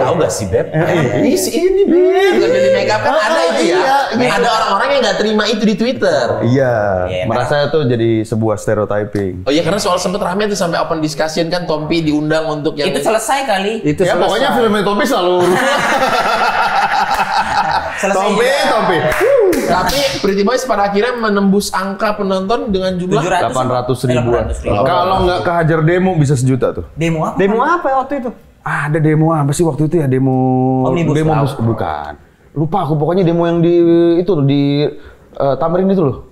tahu gak sih Beb? Ini Beb. Lagi di make up kan ada itu ya. Ada orang-orang yang nggak terima itu di Twitter. Iya, merasa itu jadi sebuah stereotyping. Oh iya, karena soal sempet rame tuh sampai open discussion kan Tompi diundang untuk yang Itu selesai kali. Itu Ya pokoknya filmnya Tompi selalu Tompi. Tapi Pretty Boys pada akhirnya menembus angka penonton dengan jumlah 800 ribuan. Kalau nggak kehajar demo bisa 1 juta tuh. Demo apa? Demo apa waktu itu? Ada demo apa sih waktu itu ya? Demo Omnibus Law. Bukan. Lupa aku pokoknya demo yang di itu tuh di Tamrin itu loh.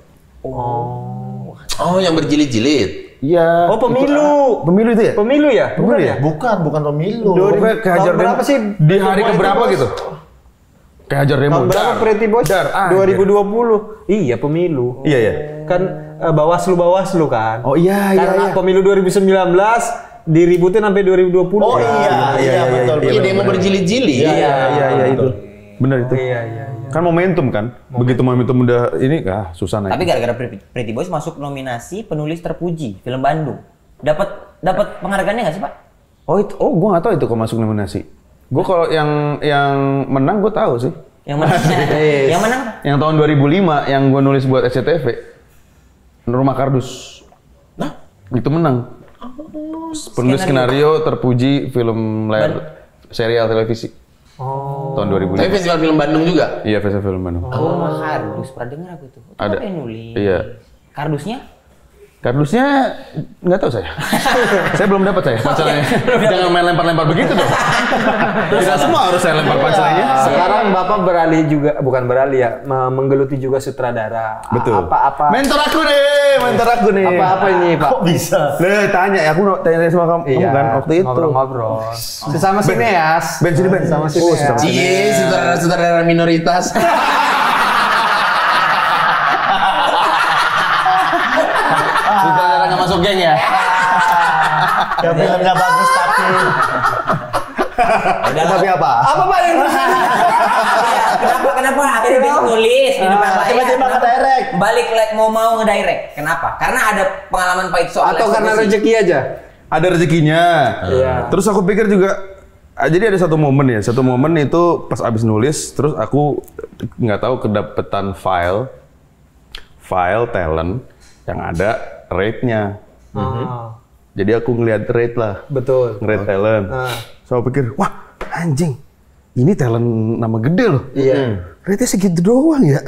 Oh, yang berjilid-jilid. Iya. Oh, pemilu. Pemilu itu ya? Pemilu ya? Pemilu ya? Bukan pemilu. Pokoknya kehajar tahun demo. berapa sih? Di hari keberapa gitu? Kehajar demo. Tahun berapa Pretty Boys? 2020. Iya, pemilu. Iya ya. Kan Bawaslu kan. Oh iya Karena pemilu 2019 diributin sampai 2020. Oh iya betul. Iya, demo berjilid-jilid. Iya itu. Benar itu. Iya. Kan momentum kan. Begitu momentum udah ini susah naik. Tapi gara-gara Pretty Boys masuk nominasi penulis terpuji film Bandung. Dapat penghargaannya nggak sih, Pak? Gue nggak tahu itu kok masuk nominasi. Gue kalau yang menang gue tahu sih. Yang mana? Yang mana? Yang tahun 2005 yang gue nulis buat SCTV. Rumah Kardus. Nah, itu menang. Penulis skenario terpuji film layar serial televisi. Tahun 2005. Tapi festival film Bandung juga? Iya, festival film Bandung. Rumah Kardus, pernah dengar aku itu. Ada. Apa yang nulis? Iya. Kardusnya? Kardusnya nggak tahu saya. Saya belum dapat saya pancelannya. Jangan main lempar-lempar begitu dong. Tidak semua harus saya lempar pancelannya. Sekarang Bapak beralih juga, bukan beralih ya, menggeluti juga sutradara. Betul. Apa? Mentor aku nih. Apa ini Pak? Kok bisa? Tanya, aku tanya sama kamu kan waktu itu. Ngobrol-ngobrol. Sesama sineas. Ben, sini Ben. Sama sineas. Cie, sutradara minoritas. Sutradara nggak masuk geng ya? Ya filmnya bagus tapi Tapi apa? Apa Pak yang Kenapa akhirnya bisa nulis di depan layar? tiba-tiba Kenapa nge-direct. balik mau ngedirect. Kenapa? Karena ada pengalaman pahit soal atau karena eksekusi. rezeki aja? Ada rezekinya. Iya. Terus aku pikir juga, jadi ada satu momen itu pas abis nulis, terus aku nggak tahu kedapetan file talent yang ada rate-nya. Jadi aku ngeliat rate lah, Betul. nge-rate talent. So aku pikir, wah anjing, ini talent nama gede loh. Iya. Rate-nya segitu doang ya.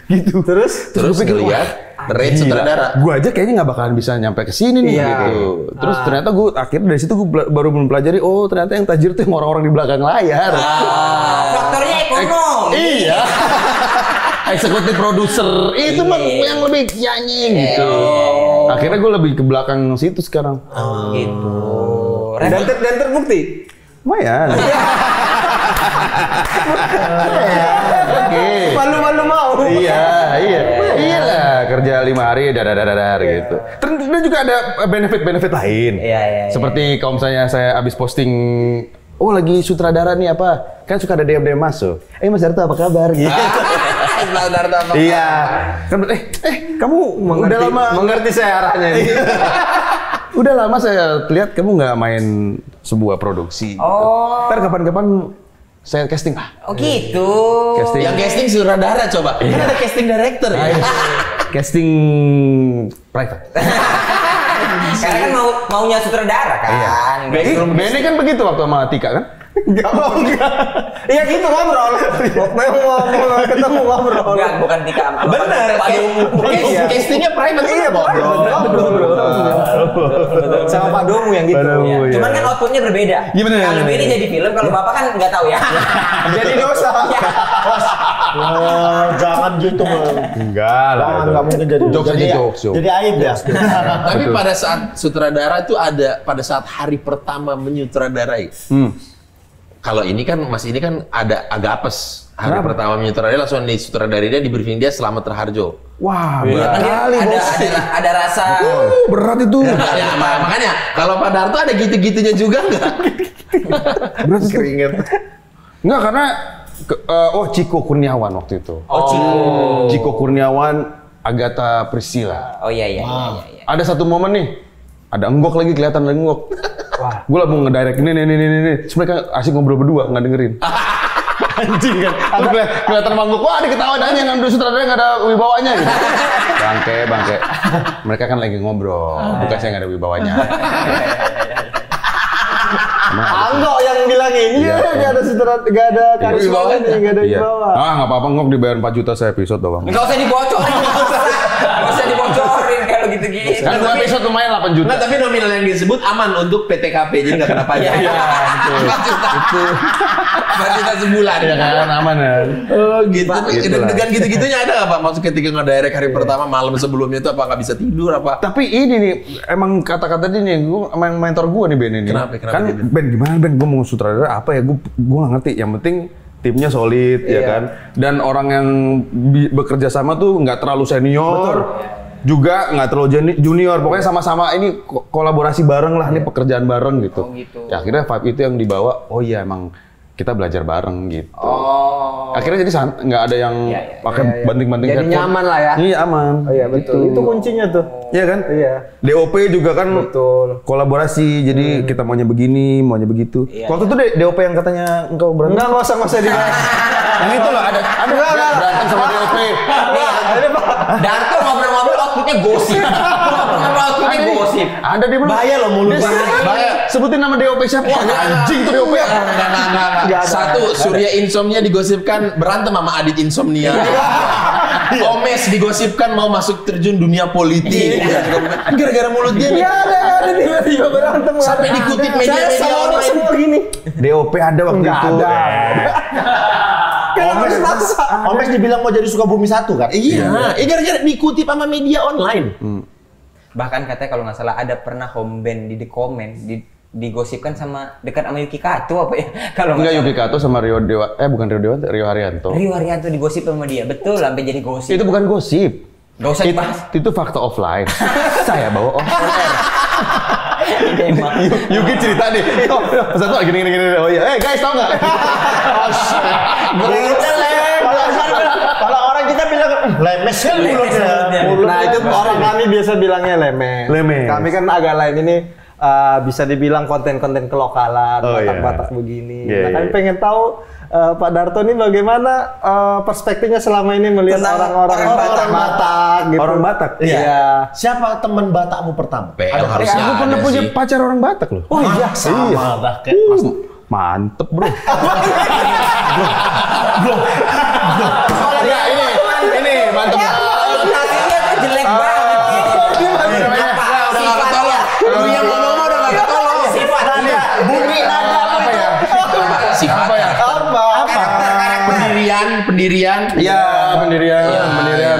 gitu. Terus aku pikir, ngeliat rate sutradara. Gue aja kayaknya nggak bakalan bisa nyampe ke sini nih Iya. gitu. Terus ternyata gue akhirnya dari situ gue baru mempelajari, oh ternyata yang tajir tuh yang orang-orang di belakang layar. Faktornya ekonomi. Iya. Eksekutif produser itu mah yang lebih nyanyi gitu. Akhirnya gue lebih ke belakang situ sekarang. Gitu. Dan terbukti. Lumayan. Oke. Malu-malu mau. Iya lah, kerja 5 hari dadar gitu. Dan juga ada benefit lain. Iya. Seperti kalau misalnya saya abis posting, oh lagi sutradara nih apa, kan suka ada DM masuk. Mas Darto apa kabar? Gitu. Iya. Kan kamu udah lama Mengerti saya arahnya ini. udah lama saya lihat kamu nggak main sebuah produksi. Oh. Ntar kapan-kapan saya casting. Oh gitu. Casting. Yang casting sutradara coba. Kan ada casting director ya. Casting private. Karena kan maunya sutradara kan. Benny kan begitu waktu sama Tika kan? Enggak. Iya gitu ngobrol. Waktu mau ketemu ngobrol. Enggak, bukan Tika. Bener. Castingnya private kan? Iya, ngobrol. Sama Pak Domu yang gitu. Pak Domu, Ya. iya. Cuman kan outputnya berbeda. Iya, bener. Kalau Benny jadi film, kalau Bapak kan nggak tahu ya. Jadi dosa. Jangan gitu. Enggak lah. Nggak mungkin jadi Jokes aja, jadi jokes. Jadi aib ya. Tapi pada saat sutradara itu pada saat hari pertama menyutradarai. Kalau ini kan Mas ini kan ada agak apes. Hari pertama menyutradarai langsung disutradari dia, di briefing dia Selamat Raharjo. Wah, Kan berat dia kali bos. ada rasa. Berat itu. Ya, makanya kalau Pak Darto ada gitu-gitunya juga nggak? Berat itu. Enggak, karena Ciko Kurniawan waktu itu. Ciko Kurniawan, Agatha Priscilla. Oh iya. Ada satu momen nih, ada enggok lagi, kelihatan ada enggok. Wah, gue lah mau ngedirect ini. Terus mereka asik ngobrol berdua, nggak dengerin. Anjing kan. Terus kelihatan mangguk, wah ada ketawa dan yang ngambil sutradara nggak ada wibawanya gitu. Bangke. Mereka kan lagi ngobrol, bukan saya nggak ada wibawanya. Anggok yang bilang ini Iya. nggak ada nggak ada karisma nih, nggak ada Iya. bawah. Nggak apa-apa, ngok dibayar 4 juta saya episode doang. Nggak usah dibocorin, nggak usah dibocorin kalau gitu-gitu. Kan 2 episode lumayan 8 juta. Nah, tapi nominal yang disebut aman untuk PTKP, jadi nggak kena pajak. Iya, betul. 4 juta sebulan. Iya kan, aman kan. Oh gitu. Gitu Dan lah. dengan gitu-gitunya ada nggak Pak? Maksud ketika ngedirect hari pertama malam sebelumnya itu apa nggak bisa tidur apa? Tapi ini nih, emang kata-kata dia nih, gue emang mentor gue nih Ben ini. Kenapa Kan dia, Ben? Ben gimana Ben, gue mau sutradara apa ya? Gue nggak ngerti. Yang penting timnya solid ya kan. Dan orang yang bekerja sama tuh nggak terlalu senior, juga nggak terlalu junior. Pokoknya sama-sama ini kolaborasi bareng lah, nih pekerjaan bareng gitu. Oh, gitu. Ya akhirnya vibe itu yang dibawa. Oh iya emang kita belajar bareng gitu. Akhirnya jadi nggak ada yang pakai banting-banting Jadi headphone. nyaman lah ya. Iya aman. Oh iya betul. Itu kuncinya tuh. Iya kan? Iya. DOP juga kan Betul. kolaborasi, jadi kita maunya begini, maunya begitu. Waktu itu DOP yang katanya engkau berantem. Enggak usah dibahas. Yang itu loh, ada berantem sama DOP. Darto ngobrol-ngobrol outputnya gosip. Outputnya gosip. Ada di belum? Bahaya loh mulut. Bahaya. Sebutin nama DOP siapa? Wah, anjing tuh DOP. Enggak. Satu, Surya Insomnia digosipkan berantem sama Adit Insomnia. Omes digosipkan mau masuk terjun dunia politik. Gara-gara mulut dia nih. Ada tiba-tiba berantem. Sampai dikutip media-media Saya sama online. semua gini. DOP ada waktu Nggak itu. ada. Omes Omes dibilang mau jadi Sukabumi 1 kan? Iya, gara-gara dikutip sama media online. Bahkan katanya kalau nggak salah ada pernah home band di komen digosipkan sama dekat sama Yuki Kato apa ya? Kalau Enggak, nggak Yuki Kato sama Rio bukan Rio Dewa, Rio Haryanto. salah. Rio Haryanto digosip sama dia, betul sampai jadi gosip. Itu bukan gosip. Gak usah dibahas. Itu fakta offline. Saya bawa on air. Emang. Yuki cerita nih. Oh, satu gini. Oh iya, guys tau nggak? Kalau orang kita bilang lemes kan mulutnya. Nah itu orang kami biasa bilangnya lemes. Lemes. Kami kan agak lain ini bisa dibilang konten-konten kelokalan, Oh, Batak-Batak begini. Iya, Nah kami iya. pengen tahu Pak Darto ini bagaimana perspektifnya selama ini melihat Tentang orang-orang orang Batak gitu. Orang Batak? Iya. Siapa teman Batakmu pertama? PL harusnya Aku pernah ada punya sih. pacar orang Batak loh. Oh iya. Sama dah kayak Mantep bro. Ya, ini mantep. Nasinya tuh jelek banget. Udah nggak ketolong. Lu yang ngomong udah nggak ketolong. Sifatnya. bunyi nada apa ya? Sifat ya. Pendirian. Iya, pendirian.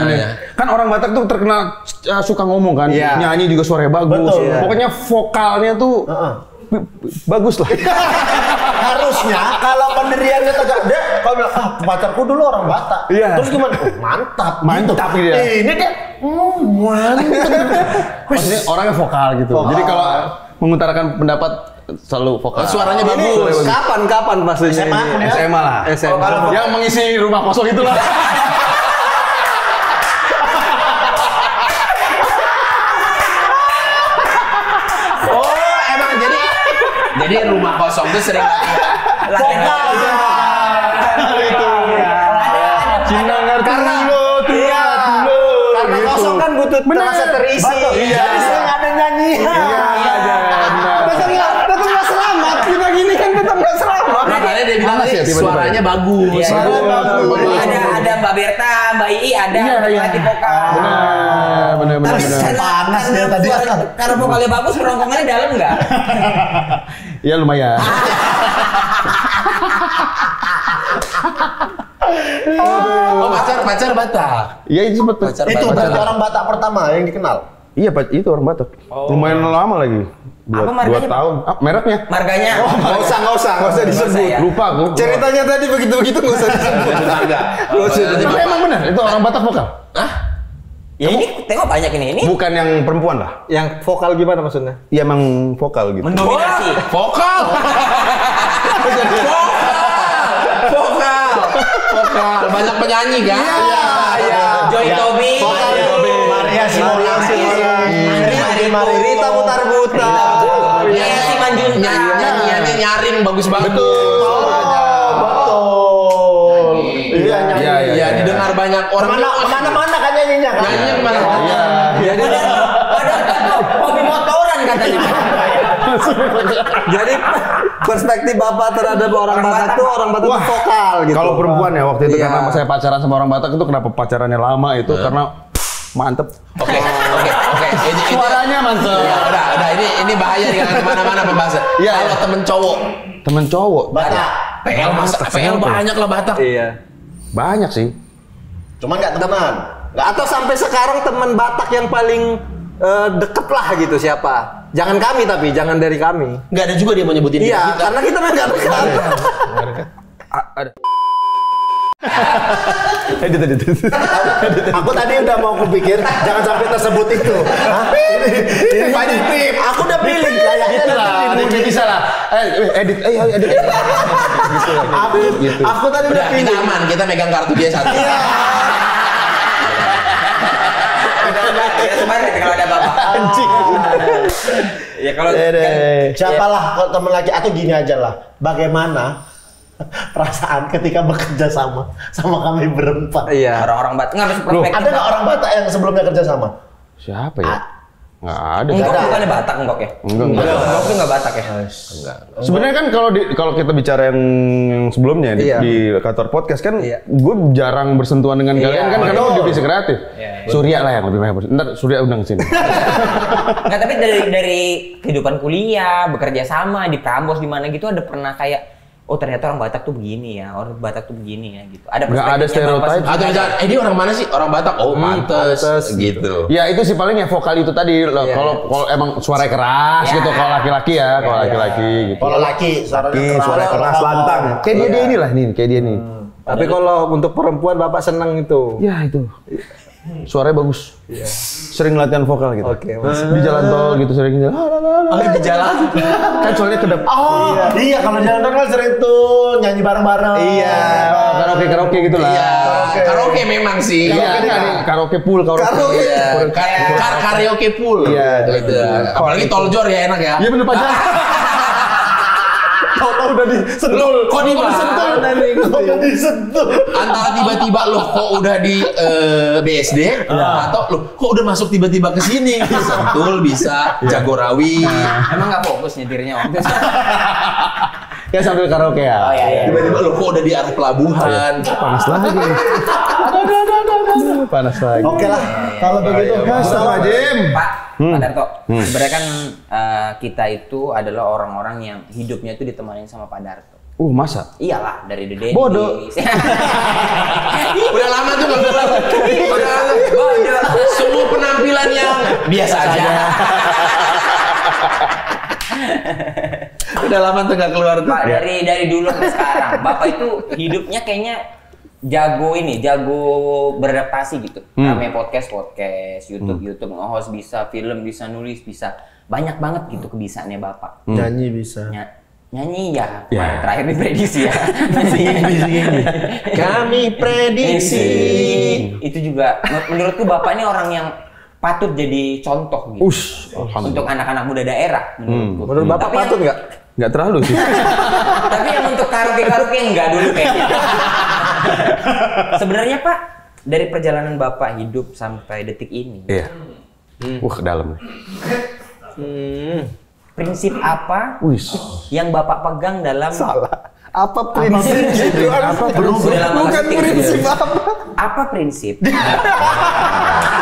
iya. Kan orang Batak tuh terkenal suka ngomong kan, Iya. nyanyi juga suaranya bagus. Betul. Pokoknya vokalnya tuh bagus lah. Harusnya kalau pendiriannya tegak dia kalau bilang pacarku dulu orang Batak. Iya. Terus gimana? Mantap. Mantap gitu. dia. Ini dia mantap. Maksudnya orangnya vokal gitu. Jadi kalau mengutarakan pendapat selalu vokal. Suaranya bagus. Kapan maksudnya SMA? ini? SMA lah. SMA. Yang mengisi rumah kosong itulah. Oh, emang jadi rumah kosong tuh sering Latihan. Cina ngerti dulu, Karena kosong kan butuh terasa terisi. Betul. Iya. Jadi sering ada nyanyi. Tetap nggak selamat. Kita gini kan tetap nggak selamat. makanya dia bilang Panas ya, tadi tiba-tiba. suaranya bagus. Iya, Bagus. Ada Mbak Berta, Mbak Ii ada, Iya. latih vokal. Benar. Tapi Panas dia tadi. Karena vokalnya bagus, kerongkongannya dalam nggak? Ya lumayan. Oh, pacar Batak. Iya itu betul. Pacar Itu Batak. berarti orang Batak pertama yang dikenal. Iya Pak, itu orang Batak. Lumayan lama lagi. Apa 2 marganya, Pak? tahun. Mereknya? Marganya? Nggak usah disebut. ya. Lupa aku. Ceritanya tadi begitu nggak usah disebut. Tapi emang benar itu orang Batak vokal. Ya ini tengok banyak ini. Bukan yang perempuan lah. Yang vokal gimana maksudnya? Iya emang vokal gitu. Mendominasi. Vokal. Vokal. Banyak penyanyi kan? Iya. Joy Tobi. Maria Simulasi. Mari Rita Mutar-Buta. Iya si Manjunta. Nyanyiannya nyaring bagus-bagus. Betul. Iya, didengar banyak orang. Kemana-mana kan nyanyinya kan? Nyanyinya kemana? Iya. Padahal hobi motoran katanya. Jadi perspektif Bapak terhadap orang Batak tuh orang Batak tuh vokal gitu. Kalau perempuan ya waktu itu Iya. karena saya pacaran sama orang Batak itu kenapa pacarannya lama itu karena mantep. Oke. Suaranya mantep. Ya, udah. Ini bahaya jangan kemana-mana pembahasan. Iya, Kalau iya. temen cowok, Temen cowok Batak. PL banyak lah Batak. Iya. banyak sih. Cuman nggak teman. Atau sampai sekarang teman Batak yang paling deket lah gitu siapa? Jangan kami tapi jangan dari kami. Nggak ada juga dia mau nyebutin diri Iya, kita. karena kita nggak dekat. Ada. Aku tadi udah mau kupikir jangan sampai tersebut itu. Ini banyak tip. Aku udah pilih kayaknya Ini bisa lah. Edit. Ayo edit. Aku tadi udah Udah, kita pilih. aman, kita megang kartu dia satu. Ya sebenarnya kalau ada bapak. Anjing. Ya kalau Siapalah kalau teman laki atau gini aja lah. Bagaimana perasaan ketika bekerja sama kami berempat? Iya. orang-orang Batak nggak masuk perspektif. Ada nggak orang Batak yang sebelumnya kerja sama? Siapa ya? Nggak ada. Enggak ada. bukannya Batak enggak ya? Enggak. Enggak itu enggak Batak ya? Sebenarnya kan kalau kita bicara yang sebelumnya Iya. di kantor podcast kan, Iya. gue jarang bersentuhan dengan kalian kan karena gue divisi kreatif. Iya. Surya lah yang lebih banyak. Ntar Surya undang ke sini. Enggak, tapi dari kehidupan kuliah, bekerja sama di Prambors di mana gitu ada pernah kayak oh ternyata orang Batak tuh begini ya, orang Batak tuh begini ya gitu. Ada Nggak ada perspektifnya Bapak stereotype. sendiri. Atau misalnya, dia orang mana sih? Orang Batak? Oh, pantes. Gitu. Ya itu sih paling ya vokal itu tadi. Loh, kalau emang suara keras Iya. gitu. Kalau laki-laki ya, kalau laki-laki gitu. Kalau laki suaranya Suara keras lantang. Kayak dia inilah nih, kayak dia nih. Tapi kalau untuk perempuan Bapak senang itu. Ya itu. Suaranya bagus. Sering latihan vokal gitu. Oke, Di jalan tol gitu sering jalan. di jalan. Kan soalnya kedap. Oh, iya kalau jalan tol kan sering tuh nyanyi bareng-bareng. Iya, karaoke gitu lah. Iya, karaoke memang sih. Iya, kan karaoke pool, karaoke. Iya, karaoke pool. Iya, gitu. Apalagi toljor ya enak ya. Iya bener pacar. Tahu-tahu udah disentuh. Kok disentuh? Kok udah disentuh? Antara tiba-tiba lo kok udah di BSD atau lo kok udah masuk tiba-tiba ke sini. Sentul bisa, Jagorawi. Emang nggak fokus nyetirnya waktu itu. Ya sambil karaoke ya. Oh iya iya. Tiba-tiba lo kok udah di arah pelabuhan. Panas lagi. Panas lagi. Oke lah, kalau begitu. Astagfirullahaladzim. Pak Darto, sebenarnya kan kita itu adalah orang-orang yang hidupnya itu ditemani sama Pak Darto. Masa? Iyalah dari The Daddy. Bodoh. Udah lama tuh nggak keluar. Udah lama. Bodoh. Semua penampilan yang biasa aja. Udah lama tuh nggak keluar tuh. Pak dari dulu sampai sekarang, Bapak itu hidupnya kayaknya jago beradaptasi gitu. Namanya podcast, YouTube, nge-host bisa, film bisa, nulis bisa. Banyak banget gitu kebisaannya Bapak. Nyanyi bisa. Nyanyi ya, terakhir nih prediksi ya. Kami prediksi. Itu juga menurutku Bapak ini orang yang patut jadi contoh gitu. Untuk anak-anak muda daerah menurutku. Menurut Bapak Tapi patut nggak? Nggak terlalu sih. Tapi yang untuk karaoke enggak dulu kayaknya. Sebenarnya Pak, dari perjalanan Bapak hidup sampai detik ini. Iya. Dalam. Prinsip apa yang Bapak pegang dalam Apa prinsip itu? Apa Udah lama Bukan nggak syuting. prinsip apa? Apa prinsip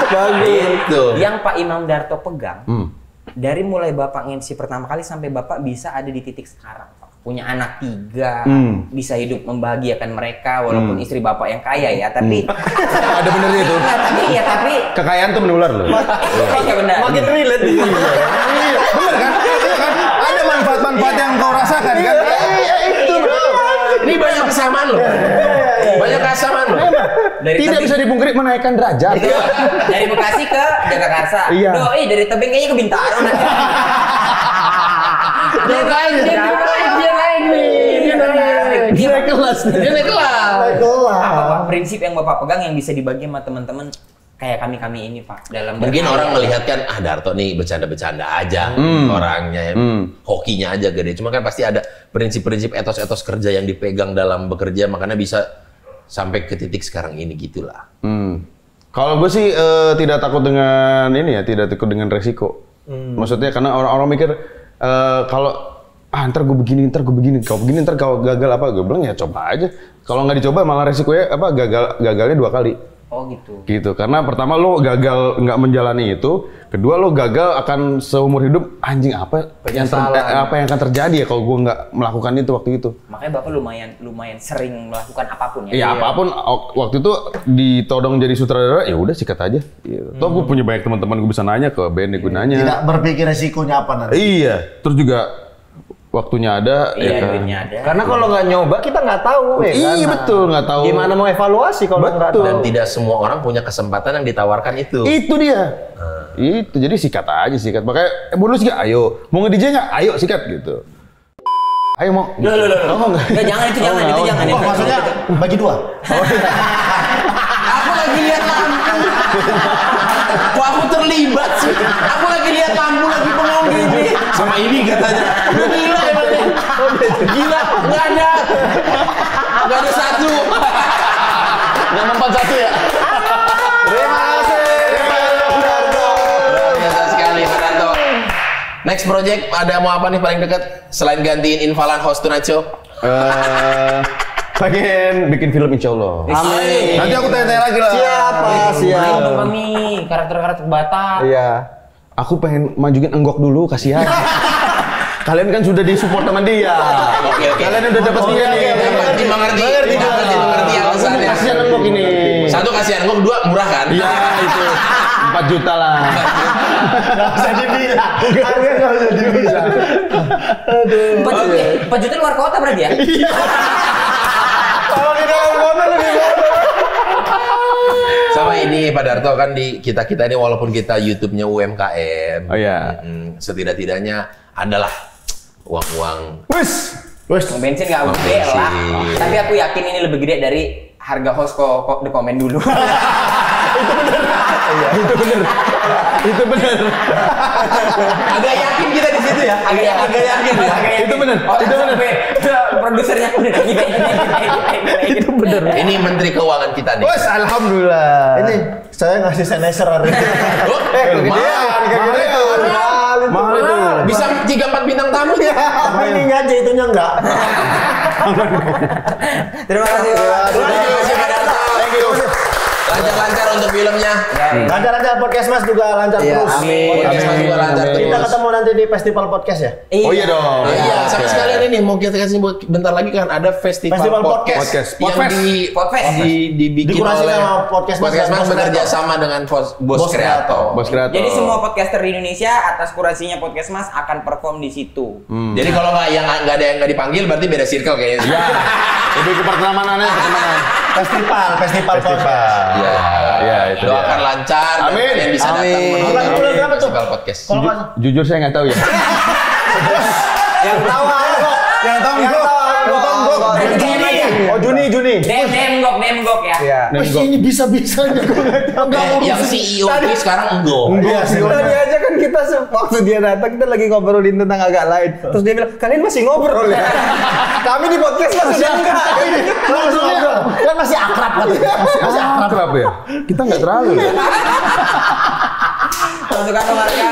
Itu. yang Pak Imam Darto pegang dari mulai Bapak nge-MC pertama kali sampai Bapak bisa ada di titik sekarang, Pak? Punya anak 3, bisa hidup membahagiakan mereka walaupun istri Bapak yang kaya ya, tapi Ada benernya itu. Nah, tapi Kekayaan tuh menular loh. iya benar. Makin relate nih. Bener kan? Iya kan? Ada manfaat-manfaat yang kau rasakan kan? Itu bro. Ini banyak kesamaan loh. Banyak kesamaan loh. Dari Tidak tebing, bisa dipungkiri menaikkan derajat. dari Bekasi ke Jagakarsa. Iya. Doi dari tebing kayaknya ke Bintaro nanti. Dia naik nih. Dia naik kelas. Dia naik kelas. apa Pak prinsip yang Bapak pegang yang bisa dibagi sama teman-teman kayak kami ini Pak dalam Mungkin berkarya? orang melihat kan, Darto nih bercanda-bercanda aja orangnya, hokinya aja gede. Cuma kan pasti ada prinsip-prinsip etos-etos kerja yang dipegang dalam bekerja, makanya bisa sampai ke titik sekarang ini gitulah. Kalau gue sih tidak takut dengan ini ya, tidak takut dengan resiko. Maksudnya karena orang-orang mikir kalau ntar gue begini, kalau begini ntar kau gagal apa? Gue bilang ya coba aja. Kalau nggak dicoba malah resikonya gagalnya 2 kali. Oh gitu. Gitu, karena pertama lo gagal nggak menjalani itu, kedua lo gagal akan seumur hidup anjing apa yang akan terjadi ya kalau gue nggak melakukan itu waktu itu. Makanya Bapak lumayan sering melakukan apapun ya. Iya apapun waktu itu ditodong jadi sutradara ya udah sikat aja. Gitu. Toh gue punya banyak teman-teman gue bisa nanya ke band gue nanya. Tidak berpikir resikonya apa nanti. Iya, terus juga waktunya ada. Iya, ya kan? duitnya ada. Karena kalau nggak nyoba kita nggak tahu ya kan. Iya betul, nggak tahu. Gimana mau evaluasi kalau nggak tahu? Dan tidak semua orang punya kesempatan yang ditawarkan itu. Itu dia. Itu jadi sikat aja sikat. Makanya mau lu sikat, ayo. Mau nge-DJ nggak? Ayo sikat gitu. Ayo mau. Loh. Nggak, jangan itu jangan. Oh, maksudnya bagi 2. Aku lagi lihat lampu. Kok aku terlibat sih? Aku lagi lihat lampu lagi bengong gini. Sama ini katanya. Lu gila emang nih. Gila, nggak ada. Nggak ada satu. Nggak mempan satu ya? Terima kasih. Luar biasa sekali, Pak Darto. Next project, ada mau apa nih paling dekat? Selain gantiin Invalan host Tonight Show? Pengen bikin film insya Allah. Amin. Nanti aku tanya-tanya lagi lah. Main dong kami karakter-karakter Batak. Iya. Aku pengen majuin Enggok dulu, kasihan. Kalian kan sudah disupport sama dia. Oke. Kalian udah dapat dia nih. Mengerti alasannya. Kasihan Enggok ini. Satu kasihan kok, 2 murah kan? Iya itu 4 juta lah. Nggak bisa dibilang. Harganya nggak bisa dibilang. 4 juta luar kota berarti ya? Kalau di dalam kota lebih bodoh. Sama ini Pak Darto kan di kita ini walaupun kita YouTube-nya UMKM. Oh iya. Setidak-tidaknya adalah uang-uang. Wis. Uang bensin nggak Uang gede lah. bensin. Tapi aku yakin ini lebih gede dari harga host kok di komen dulu. Itu benar. Agak yakin kita di situ ya. Agak yakin. Itu benar. Itu benar. Produsernya udah gila. Itu bener. Ini Menteri Keuangan kita nih. Wes, alhamdulillah. Ini saya ngasih sanitizer hari ini. Mahal itu. Bisa 3-4 bintang tamu ya. Tapi ini aja itunya enggak. Terima kasih. Terima kasih Pak Darto. Lancar-lancar untuk filmnya. Lancar-lancar podcast Mas juga lancar Iya, terus. amin. Podcast Mas juga lancar Kita terus. ketemu nanti di festival podcast ya. Oh iya dong. Iya, sama sekalian ini mau kita kasih bentar lagi kan ada festival Podcast. yang Podcast. dibikin Dikurasi oleh sama Podcast Mas dan Bos bekerja Kreator. sama dengan Bos Bos Kreator. Bos Kreator. Jadi semua podcaster di Indonesia atas kurasinya Podcast Mas akan perform di situ. Jadi kalau nggak ada yang nggak dipanggil berarti beda circle kayaknya. Ya. Lebih ke pertemanannya, pertemanan. Festival podcast. Iya. Iya, itu Doakan dia. lancar dan Amin. kalian bisa datang Amin. menonton Bulan berapa tuh? festival podcast. Jujur saya nggak tahu ya. Yang tahu kok. Yang tahu Enggok. Oh Juni. DM gok ya. Iya. Wes ini bisa-bisanya gue nggak tahu. Yang CEO ini sekarang enggak. Iya sih. Tadi aja kan kita waktu dia datang kita lagi ngobrolin tentang agak lain. Terus dia bilang, "Kalian masih ngobrol ya?" Kami di podcast masih enggak. Langsung ngobrol. Kan masih akrab katanya. Masih akrab. Kenapa ya? Kita nggak terlalu ya. Untuk kata warga